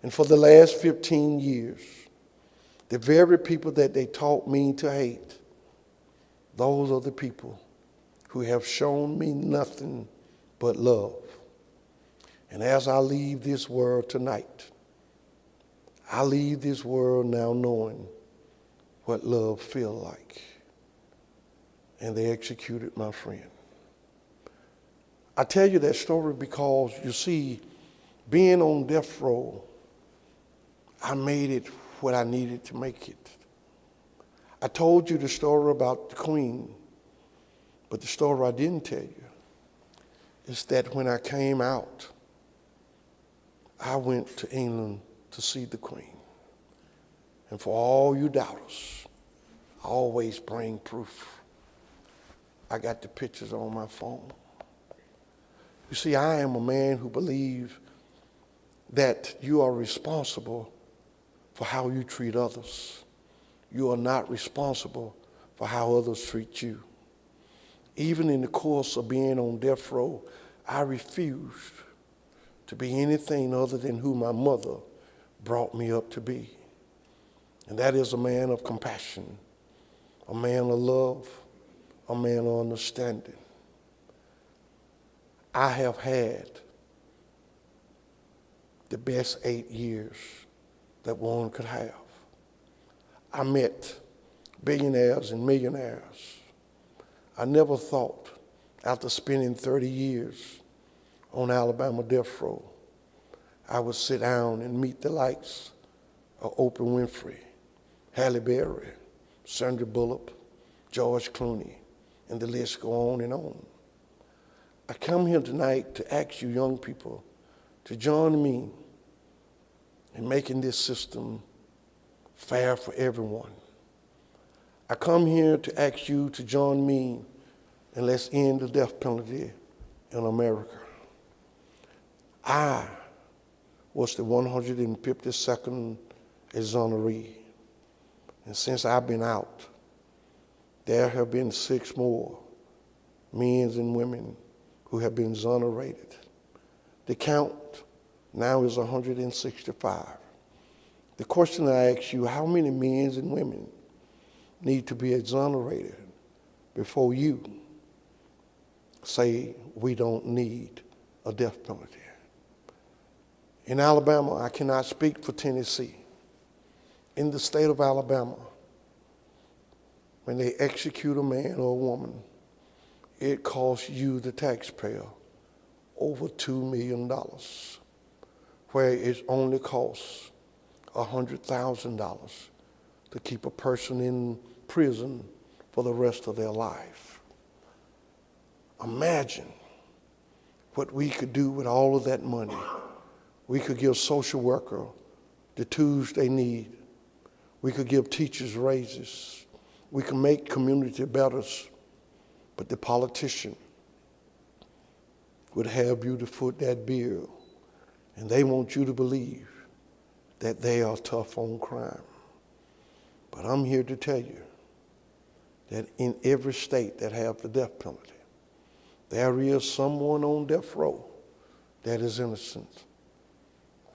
S4: And for the last 15 years, the very people that they taught me to hate, those are the people who have shown me nothing but love. And as I leave this world tonight, I leave this world now knowing what love feels like. And they executed my friend. I tell you that story because, you see, being on death row, I made it what I needed to make it. I told you the story about the Queen, but the story I didn't tell you is that when I came out, I went to England to see the Queen. And for all you doubters, I always bring proof. I got the pictures on my phone. You see, I am a man who believes that you are responsible for how you treat others. You are not responsible for how others treat you. Even in the course of being on death row, I refused to be anything other than who my mother brought me up to be. And that is a man of compassion, a man of love, a man of understanding. I have had the best 8 years that one could have. I met billionaires and millionaires. I never thought, after spending 30 years on Alabama death row, I would sit down and meet the likes of Oprah Winfrey, Halle Berry, Sandra Bullock, George Clooney, and the list go on and on. I come here tonight to ask you young people to join me in making this system fair for everyone. I come here to ask you to join me and let's end the death penalty in America. I was the 152nd exoneree. And since I've been out, there have been 6 more men and women who have been exonerated. The count now is 165. The question I ask you, how many men and women need to be exonerated before you say we don't need a death penalty? In Alabama, I cannot speak for Tennessee. In the state of Alabama, when they execute a man or a woman, it costs you, the taxpayer, over $2 million, where it only costs $100,000 to keep a person in prison for the rest of their life. Imagine what we could do with all of that money. We could give social workers the tools they need. We could give teachers raises. We could make community better. But the politician would have you to foot that bill, and they want you to believe that they are tough on crime. But I'm here to tell you that in every state that have the death penalty, there is someone on death row that is innocent.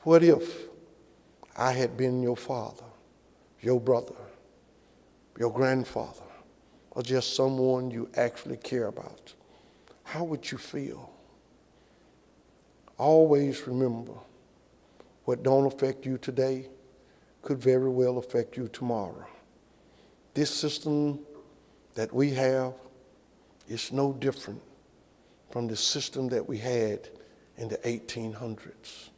S4: What if I had been your father, your brother, your grandfather, or just someone you actually care about? How would you feel? Always remember, what don't affect you today could very well affect you tomorrow. This system that we have is no different from the system that we had in the 1800s.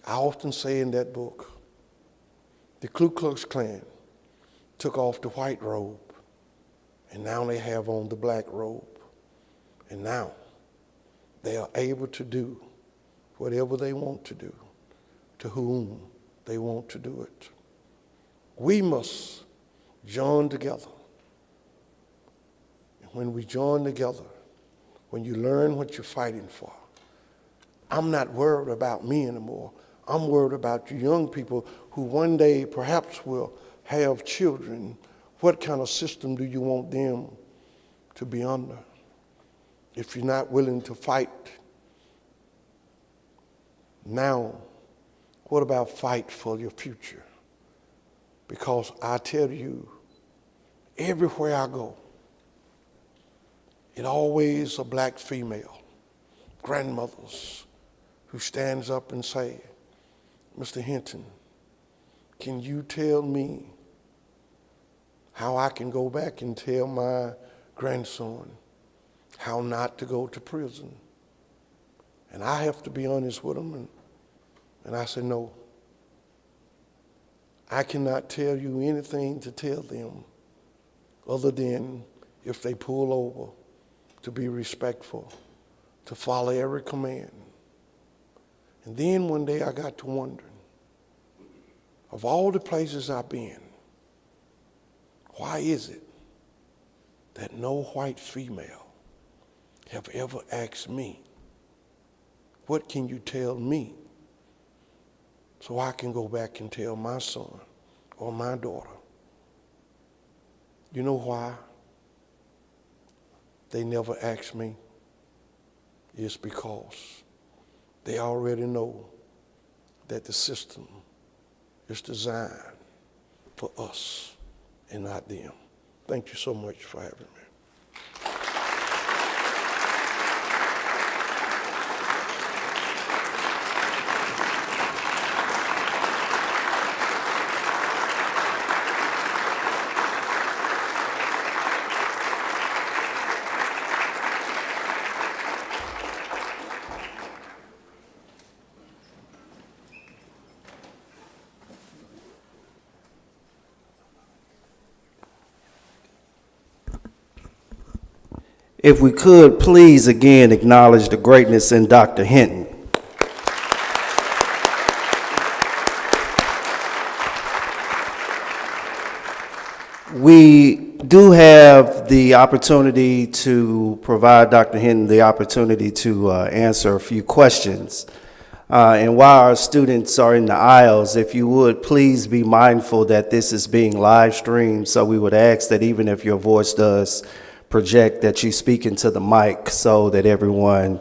S4: I often say in that book, the Ku Klux Klan took off the white robe, and now they have on the black robe. And now they are able to do whatever they want to do, to whom they want to do it. We must join together. When we join together, when you learn what you're fighting for, I'm not worried about me anymore. I'm worried about you young people who one day perhaps will have children. What kind of system do you want them to be under? If you're not willing to fight now, what about fight for your future? Because I tell you, everywhere I go, it always a black female, grandmothers, who stands up and say, Mr. Hinton, can you tell me how I can go back and tell my grandson how not to go to prison? And I have to be honest with them, and I say, no, I cannot tell you anything to tell them other than if they pull over, to be respectful, to follow every command. And then one day I got to wondering, of all the places I've been, why is it that no white female have ever asked me, what can you tell me so I can go back and tell my son or my daughter? You know why they never asked me? It's because they already know that the system is designed for us and not them. Thank you so much for having me.
S5: If we could, please again acknowledge the greatness in Dr. Hinton. We do have the opportunity to provide Dr. Hinton the opportunity to answer a few questions. And while our students are in the aisles, if you would, please be mindful that this is being live streamed, so we would ask that even if your voice does project that you speak into the mic so that everyone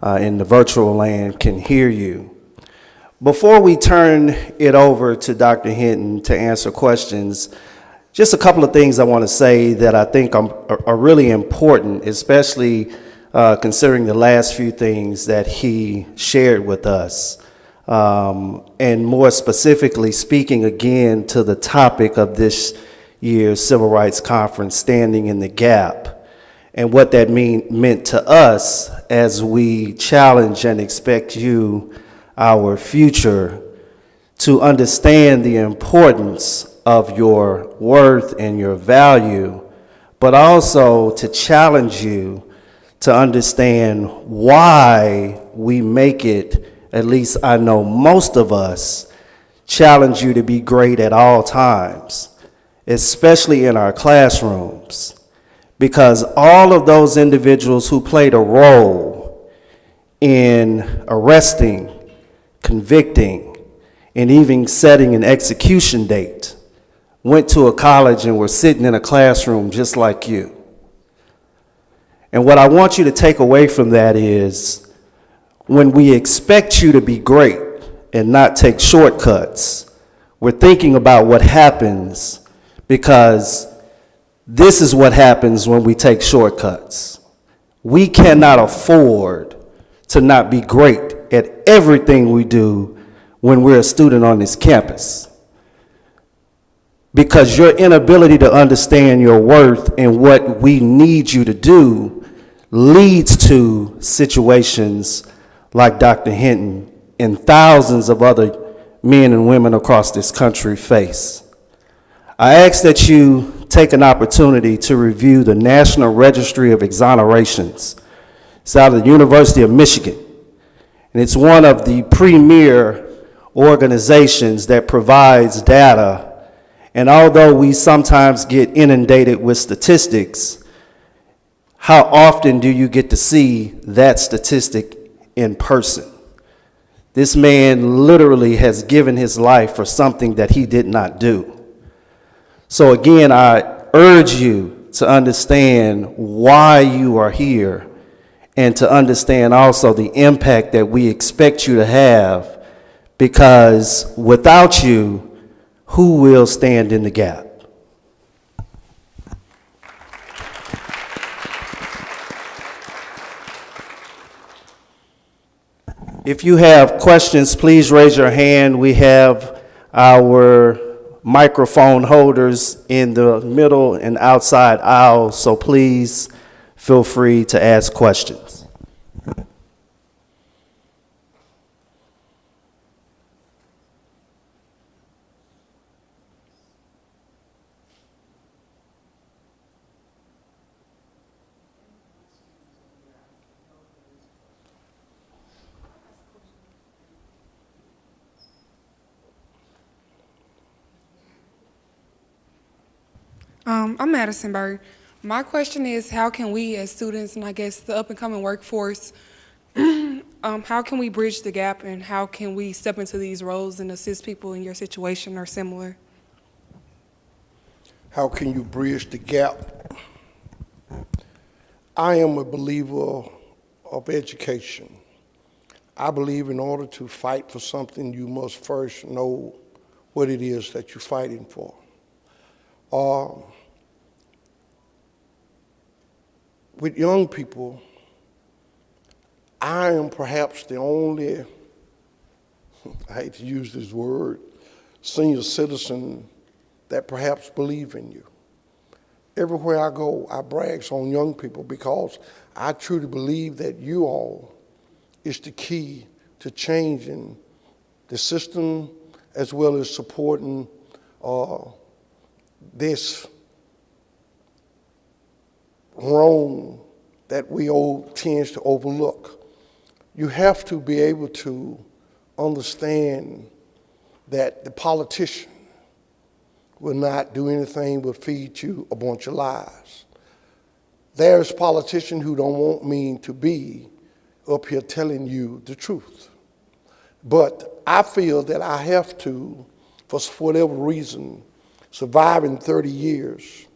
S5: in the virtual land can hear you. Before we turn it over to Dr. Hinton to answer questions, just a couple of things I want to say that I think are really important, especially considering the last few things that he shared with us. And more specifically, speaking again to the topic of this year's Civil Rights Conference, Standing in the Gap, and what that meant to us as we challenge and expect you, our future, to understand the importance of your worth and your value, but also to challenge you to understand why we make it, at least I know most of us, challenge you to be great at all times, especially in our classrooms, because all of those individuals who played a role in arresting, convicting, and even setting an execution date went to a college and were sitting in a classroom just like you. And what I want you to take away from that is, when we expect you to be great and not take shortcuts, we're thinking about what happens, because this is what happens when we take shortcuts. We cannot afford to not be great at everything we do when we're a student on this campus, because your inability to understand your worth and what we need you to do leads to situations like Dr. Hinton and thousands of other men and women across this country face. I ask that you take an opportunity to review the National Registry of Exonerations. It's out of the University of Michigan, and it's one of the premier organizations that provides data. And although we sometimes get inundated with statistics, how often do you get to see that statistic in person? This man literally has given his life for something that he did not do. So again, I urge you to understand why you are here, and to understand also the impact that we expect you to have, because without you, who will stand in the gap? If you have questions, please raise your hand. We have our microphone holders in the middle and outside aisles, so please feel free to ask questions.
S6: I'm Madison Bird. My question is, how can we as students, and I guess the up-and-coming workforce, how can we bridge the gap, and how can we step into these roles and assist people in your situation or similar?
S4: How can you bridge the gap? I am a believer of education. I believe in order to fight for something, you must first know what it is that you're fighting for. With young people, I am perhaps the only, I hate to use this word, senior citizen that perhaps believe in you. Everywhere I go, I brag on young people, because I truly believe that you all is the key to changing the system, as well as supporting this wrong that we all tends to overlook. You have to be able to understand that the politician will not do anything but feed you a bunch of lies. There's politicians who don't want me to be up here telling you the truth. But I feel that I have to, for whatever reason, surviving 30 years,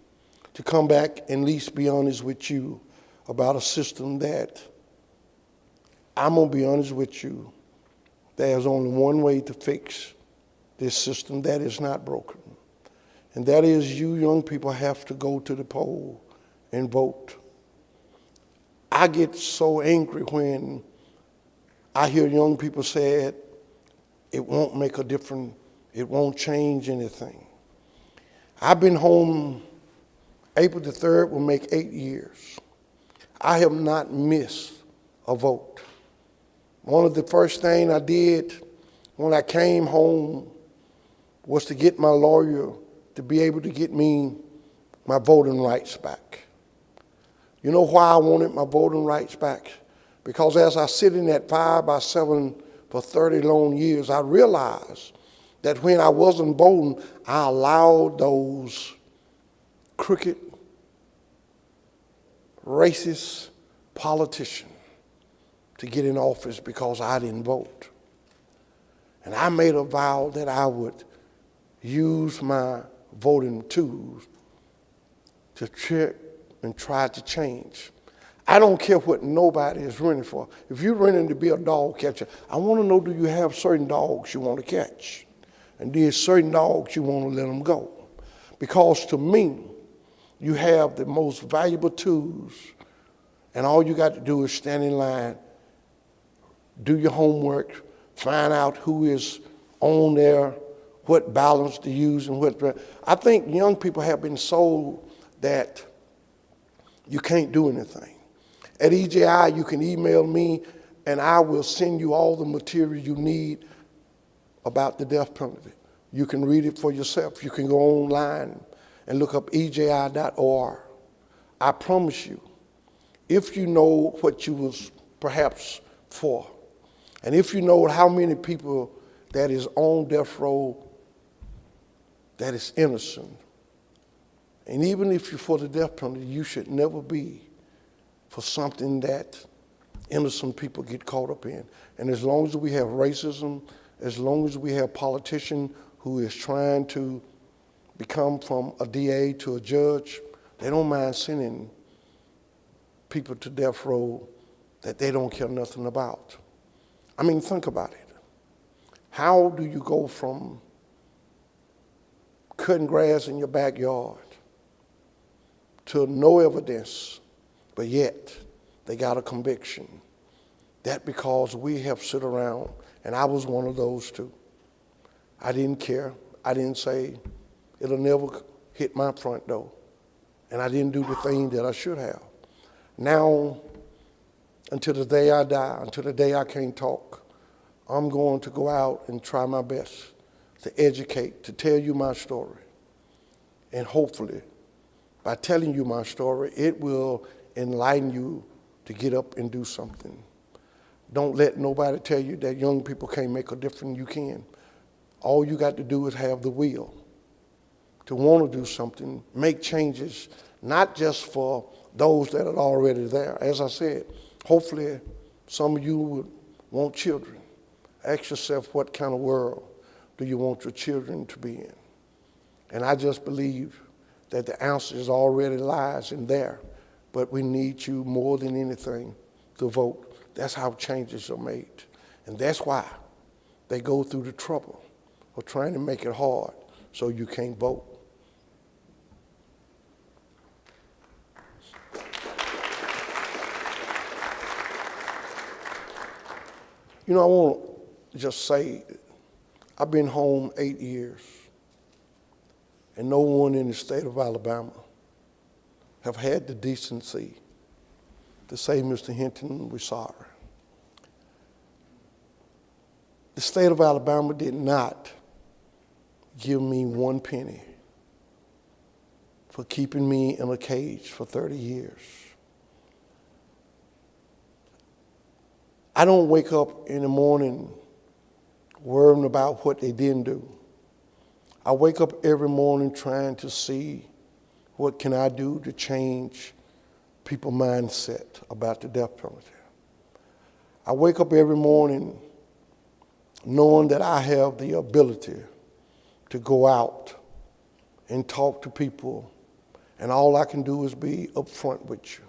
S4: to come back and at least be honest with you about a system that, I'm going to be honest with you, there's only one way to fix this system that is not broken. And that is, you young people have to go to the poll and vote. I get so angry when I hear young people say it won't make a difference, it won't change anything. I've been home, April the 3rd will make 8 years. I have not missed a vote. One of the first things I did when I came home was to get my lawyer to be able to get me my voting rights back. You know why I wanted my voting rights back? Because as I sit in that 5x7 for 30 long years, I realized that when I wasn't voting, I allowed those crooked, racist politicians to get in office because I didn't vote. And I made a vow that I would use my voting tools to check and try to change. I don't care what nobody is running for. If you're running to be a dog catcher, I want to know, do you have certain dogs you want to catch? And there's certain dogs you want to let them go. Because to me, you have the most valuable tools, and all you got to do is stand in line, do your homework, find out who is on there, what balance to use, and what. I think young people have been sold that you can't do anything. At EJI, you can email me, and I will send you all the material you need about the death penalty. You can read it for yourself. You can go online and look up eji.org. I promise you, if you know what you was perhaps for, and if you know how many people that is on death row that is innocent, and even if you're for the death penalty, you should never be for something that innocent people get caught up in. And as long as we have racism, as long as we have politicians who is trying to become from a DA to a judge, they don't mind sending people to death row that they don't care nothing about. I mean, think about it. How do you go from cutting grass in your backyard to no evidence, but yet they got a conviction? That because we have sit around, and I was one of those too. I didn't care. I didn't say, it'll never hit my front door. And I didn't do the thing that I should have. Now, until the day I die, until the day I can't talk, I'm going to go out and try my best to educate, to tell you my story. And hopefully, by telling you my story, it will enlighten you to get up and do something. Don't let nobody tell you that young people can't make a difference. You can. All you got to do is have the will to want to do something, make changes, not just for those that are already there. As I said, hopefully some of you would want children. Ask yourself, what kind of world do you want your children to be in? And I just believe that the answer is already lies in there, but we need you more than anything to vote. That's how changes are made. And that's why they go through the trouble of trying to make it hard so you can't vote. You know, I want to just say, I've been home 8 years, and no one in the state of Alabama have had the decency to say, Mr. Hinton, we're sorry. The state of Alabama did not give me 1 penny for keeping me in a cage for 30 years. I don't wake up in the morning worrying about what they didn't do. I wake up every morning trying to see what can I do to change people's mindset about the death penalty. I wake up every morning knowing that I have the ability to go out and talk to people and all I can do is be upfront with you.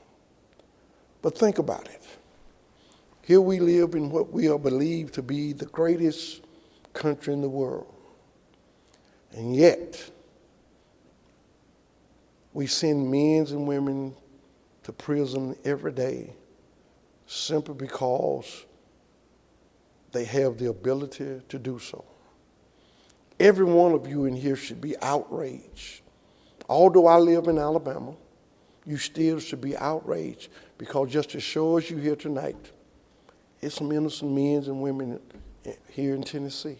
S4: But think about it. Here we live in what we are believed to be the greatest country in the world. And yet, we send men and women to prison every day simply because they have the ability to do so. Every one of you in here should be outraged. Although I live in Alabama, you still should be outraged because just as sure as you here tonight, it's some innocent men and women here in Tennessee.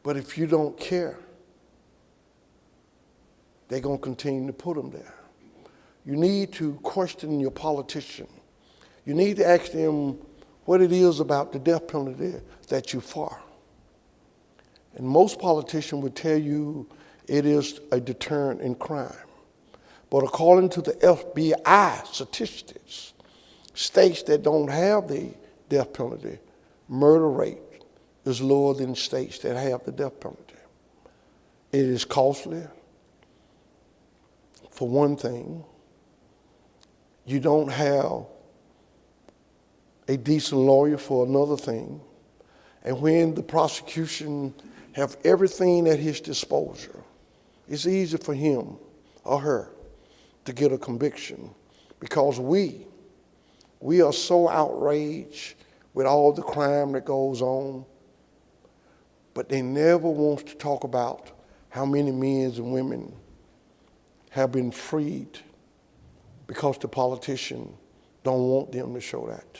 S4: But if you don't care, they're going to continue to put them there. You need to question your politician. You need to ask them what it is about the death penalty that you're for. And most politicians would tell you it is a deterrent in crime. But according to the FBI statistics, states that don't have the death penalty, murder rate is lower than states that have the death penalty. It is costly. For one thing, you don't have a decent lawyer for another thing. And when the prosecution have everything at his disposal, it's easy for him or her to get a conviction because we are so outraged with all the crime that goes on, but they never want to talk about how many men and women have been freed because the politicians don't want them to show that.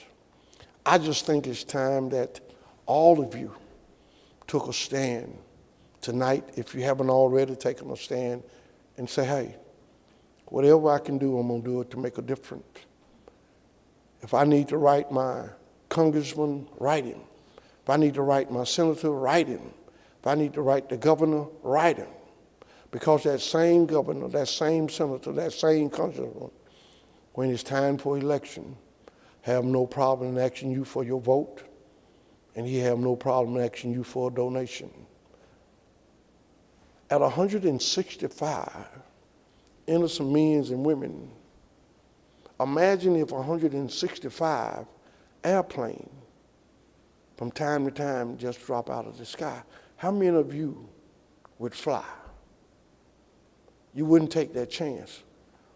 S4: I just think it's time that all of you took a stand tonight, if you haven't already taken a stand, and say, hey, whatever I can do, I'm going to do it to make a difference. If I need to write my congressman, write him. If I need to write my senator, write him. If I need to write the governor, write him. Because that same governor, that same senator, that same congressman, when it's time for election, have no problem in asking you for your vote, and he have no problem in asking you for a donation. At 165 innocent men and women, imagine if 165 airplanes from time to time just drop out of the sky. How many of you would fly? You wouldn't take that chance.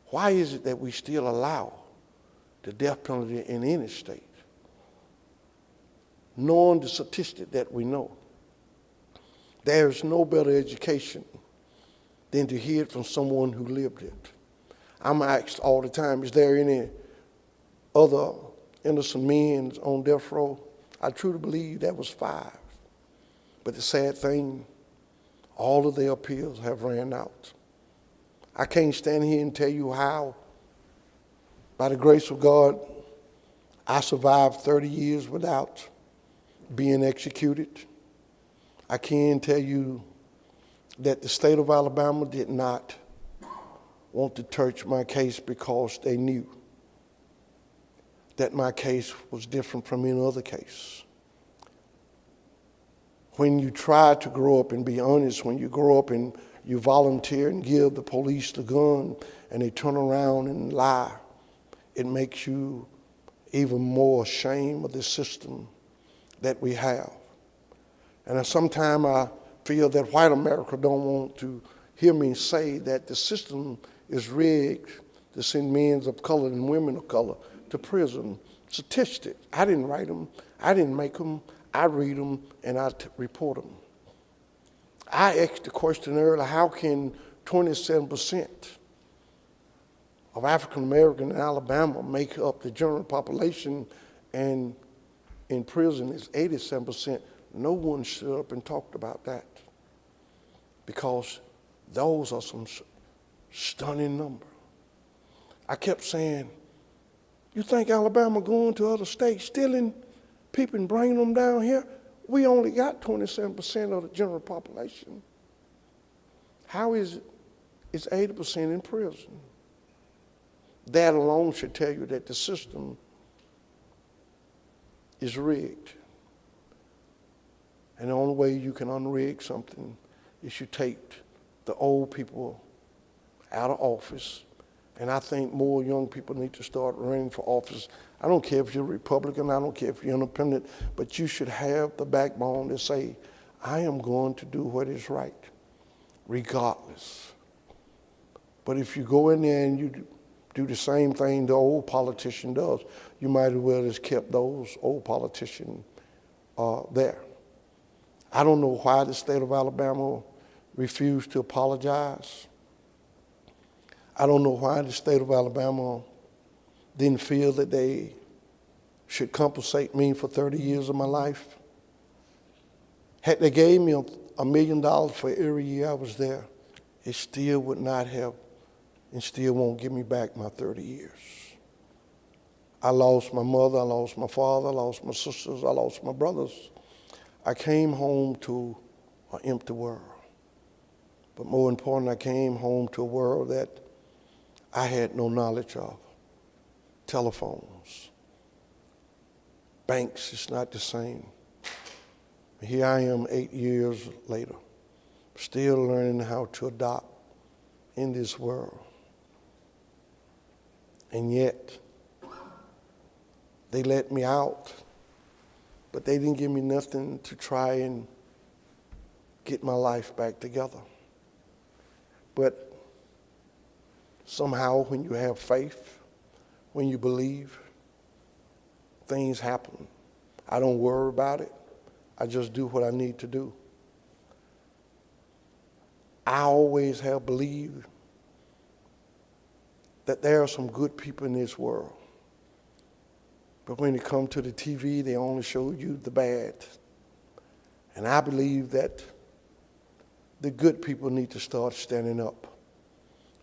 S4: Why is it that we still allow the death penalty in any state? Knowing the statistic that we know, there's no better education than to hear it from someone who lived it. I'm asked all the time, is there any other innocent men on death row? I truly believe that was 5. But the sad thing, all of their appeals have ran out. I can't stand here and tell you how, by the grace of God, I survived 30 years without being executed. I can tell you that the state of Alabama did not want to touch my case because they knew that my case was different from any other case. When you try to grow up and be honest, when you grow up and you volunteer and give the police the gun and they turn around and lie, it makes you even more ashamed of the system that we have. And sometimes I feel that white America don't want to hear me say that the system is rigged to send men of color and women of color to prison. Statistics. I didn't write them. I didn't make them. I read them and I report them. I asked the question earlier, how can 27% of African American in Alabama make up the general population, and in prison it's 87%? No one stood up and talked about that because those are some stunning numbers. I kept saying, you think Alabama going to other states stealing people and bringing them down here? We only got 27% of the general population. How is it it's 80% in prison? That alone should tell you that the system is rigged. And the only way you can unrig something is you take the old people out of office. And I think more young people need to start running for office. I don't care if you're Republican, I don't care if you're independent, but you should have the backbone to say, I am going to do what is right, regardless. But if you go in there and you do the same thing the old politician does, you might as well have kept those old politicians there. I don't know why the state of Alabama refused to apologize. I don't know why the state of Alabama didn't feel that they should compensate me for 30 years of my life. Had they gave me $1 million for every year I was there, it still would not have and still won't give me back my 30 years. I lost my mother, I lost my father, I lost my sisters, I lost my brothers. I came home to an empty world. But more important, I came home to a world that I had no knowledge of. Telephones, banks, it's not the same. Here I am 8 years later, still learning how to adopt in this world. And yet, they let me out, but they didn't give me nothing to try and get my life back together. But somehow when you have faith, when you believe, things happen. I don't worry about it. I just do what I need to do. I always have believed that there are some good people in this world. But when it comes to the TV, they only show you the bad. And I believe that the good people need to start standing up.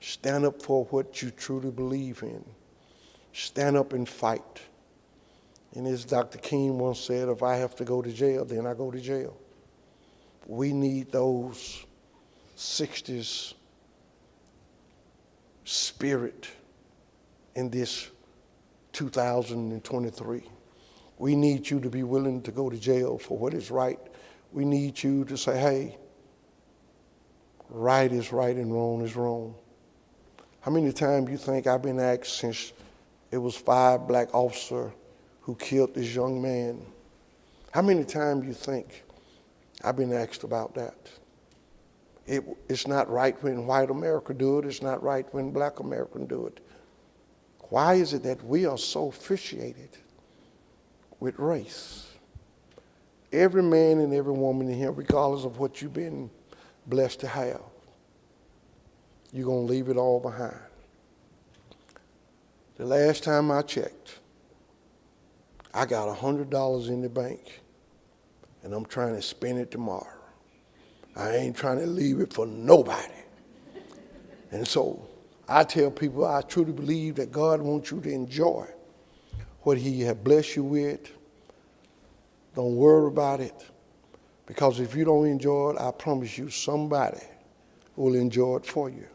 S4: Stand up for what you truly believe in. Stand up and fight. And as Dr. King once said, if I have to go to jail, then I go to jail. We need those 60s spirit in this 2023. We need you to be willing to go to jail for what is right. We need you to say, hey, right is right and wrong is wrong. How many times you think I've been asked since it was 5 black officers who killed this young man? How many times you think I've been asked about that? It's not right when white America do it. It's not right when black Americans do it. Why is it that we are so officiated with race? Every man and every woman in here, regardless of what you've been blessed to have, you're going to leave it all behind. The last time I checked, I got $100 in the bank, and I'm trying to spend it tomorrow. I ain't trying to leave it for nobody. And so I tell people I truly believe that God wants you to enjoy what he has blessed you with. Don't worry about it, because if you don't enjoy it, I promise you somebody will enjoy it for you.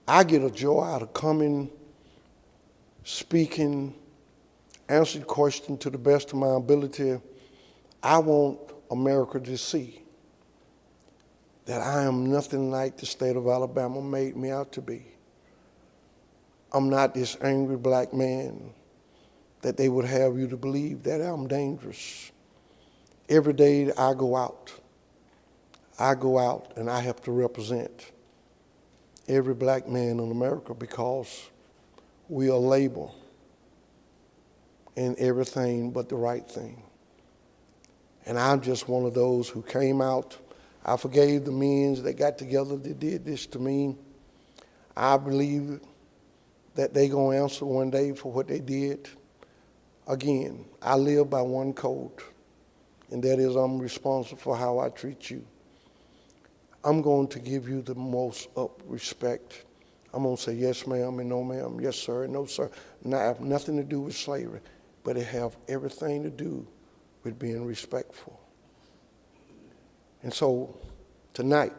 S4: I get a joy out of coming, speaking, answering questions to the best of my ability. I want America to see that I am nothing like the state of Alabama made me out to be. I'm not this angry black man that they would have you to believe that I'm dangerous. Every day I go out and I have to represent every black man in America, because we are labeled in everything but the right thing. And I'm just one of those who came out. I forgave the men that got together that did this to me. I believe that they going to answer one day for what they did. Again, I live by one code, and that is I'm responsible for how I treat you. I'm going to give you the most up respect. I'm going to say yes, ma'am, and no, ma'am, yes, sir, and no, sir. And I have nothing to do with slavery, but it have everything to do with being respectful. And so tonight,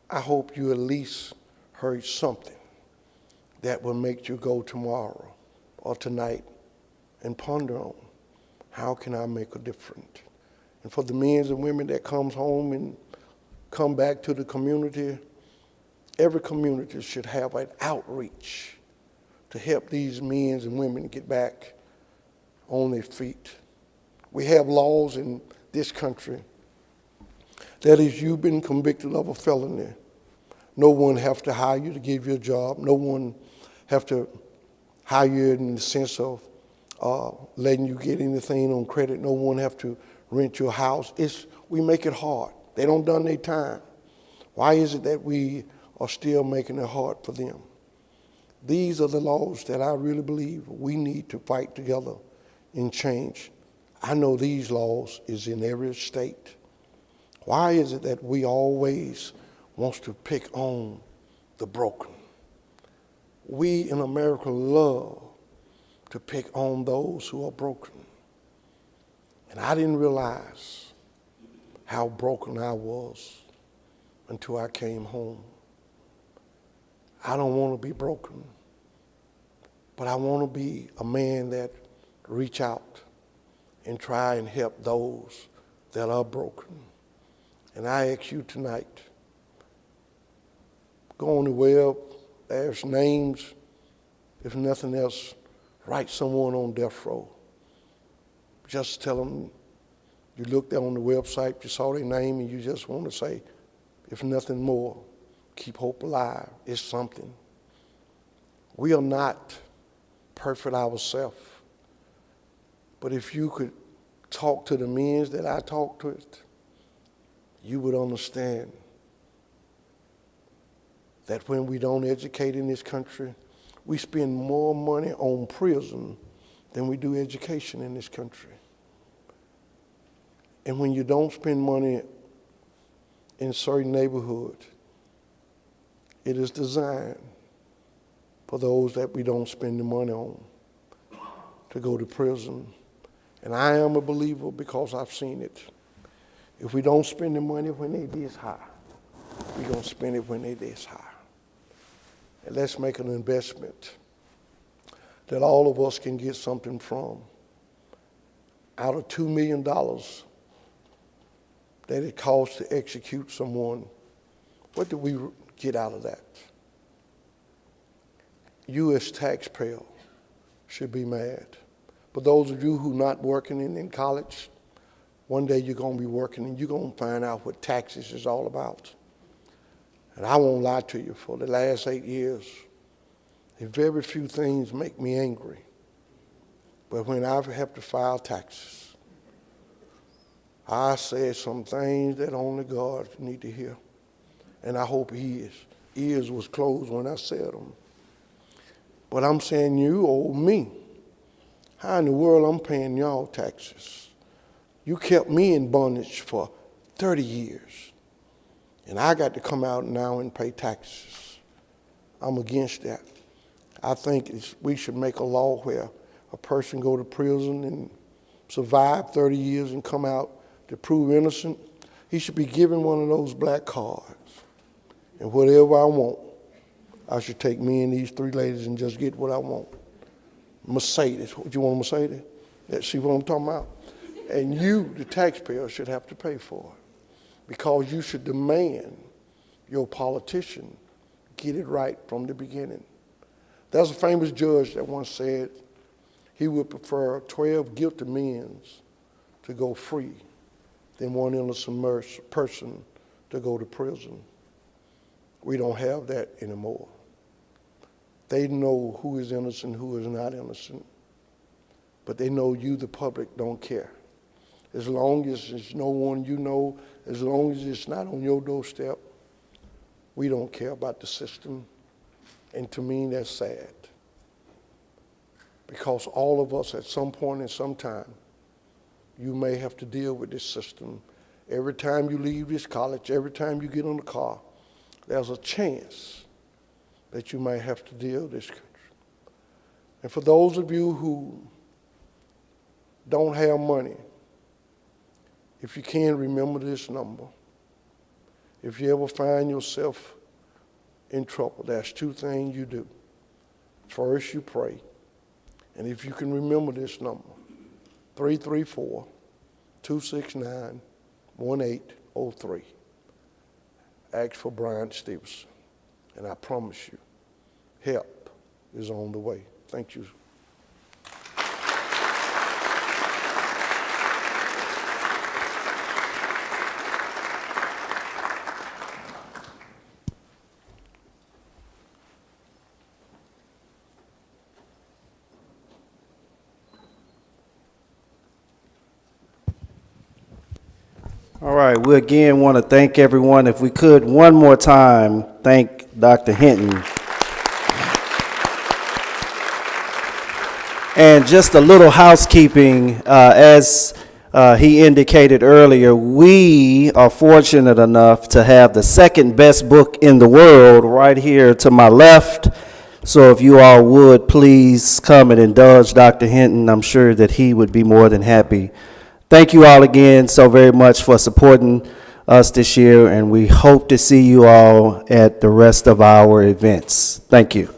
S4: I hope you at least heard something that will make you go tomorrow or tonight and ponder on, how can I make a difference? And for the men and women that comes home and come back to the community, every community should have an outreach to help these men and women get back on their feet. We have laws in this country that if you've been convicted of a felony, no one have to hire you to give you a job. No one have to hire you in the sense of letting you get anything on credit. No one have to rent your house. We make it hard. They don't done their time. Why is it that we are still making it hard for them? These are the laws that I really believe we need to fight together and change. I know these laws is in every state. Why is it that we always wants to pick on the broken? We in America love to pick on those who are broken. And I didn't realize how broken I was until I came home. I don't want to be broken, but I want to be a man that reach out and try and help those that are broken. And I ask you tonight, go on the web, there's names, if nothing else, write someone on death row. Just tell them you looked on the website, you saw their name, and you just want to say, if nothing more, keep hope alive. It's something. We are not perfect ourselves. But if you could talk to the men that I talked with, you would understand that when we don't educate in this country, we spend more money on prison than we do education in this country. And when you don't spend money in certain neighborhoods, it is designed for those that we don't spend the money on to go to prison. And I am a believer because I've seen it. If we don't spend the money when they this high, we're going to spend it when they this high. And let's make an investment that all of us can get something from. Out of $2 million that it costs to execute someone, what do we get out of that? You as taxpayer should be mad. For those of you who are not working in college, one day you're going to be working and you're going to find out what taxes is all about. And I won't lie to you, for the last 8 years, very few things make me angry. But when I have to file taxes, I said some things that only God need to hear. And I hope his ears was closed when I said them. But I'm saying you owe me. How in the world I'm paying y'all taxes? You kept me in bondage for 30 years. And I got to come out now and pay taxes. I'm against that. I think we should make a law where a person go to prison and survive 30 years and come out to prove innocent. He should be given one of those black cards. And whatever I want, I should take me and these 3 ladies and just get what I want. Mercedes. What, you want a Mercedes? See what I'm talking about? And you, the taxpayer, should have to pay for it. Because you should demand your politician get it right from the beginning. There's a famous judge that once said he would prefer 12 guilty men to go free than one innocent person to go to prison. We don't have that anymore. They know who is innocent, who is not innocent. But they know you, the public, don't care. As long as there's no one you know, as long as it's not on your doorstep, we don't care about the system. And to me, that's sad. Because all of us at some point in some time, you may have to deal with this system. Every time you leave this college, every time you get in the car, there's a chance that you might have to deal with this country. And for those of you who don't have money, if you can, remember this number. If you ever find yourself in trouble, there's 2 things you do. First, you pray. And if you can remember this number, 334-269-1803. Ask for Brian Stevenson. And I promise you, help is on the way. Thank you.
S5: All right, we again want to thank everyone. If we could, one more time, thank Dr. Hinton. And just a little housekeeping, as he indicated earlier, we are fortunate enough to have the second best book in the world right here to my left. So if you all would, please come and indulge Dr. Hinton. I'm sure that he would be more than happy. Thank you all again so very much for supporting us this year, and we hope to see you all at the rest of our events. Thank you.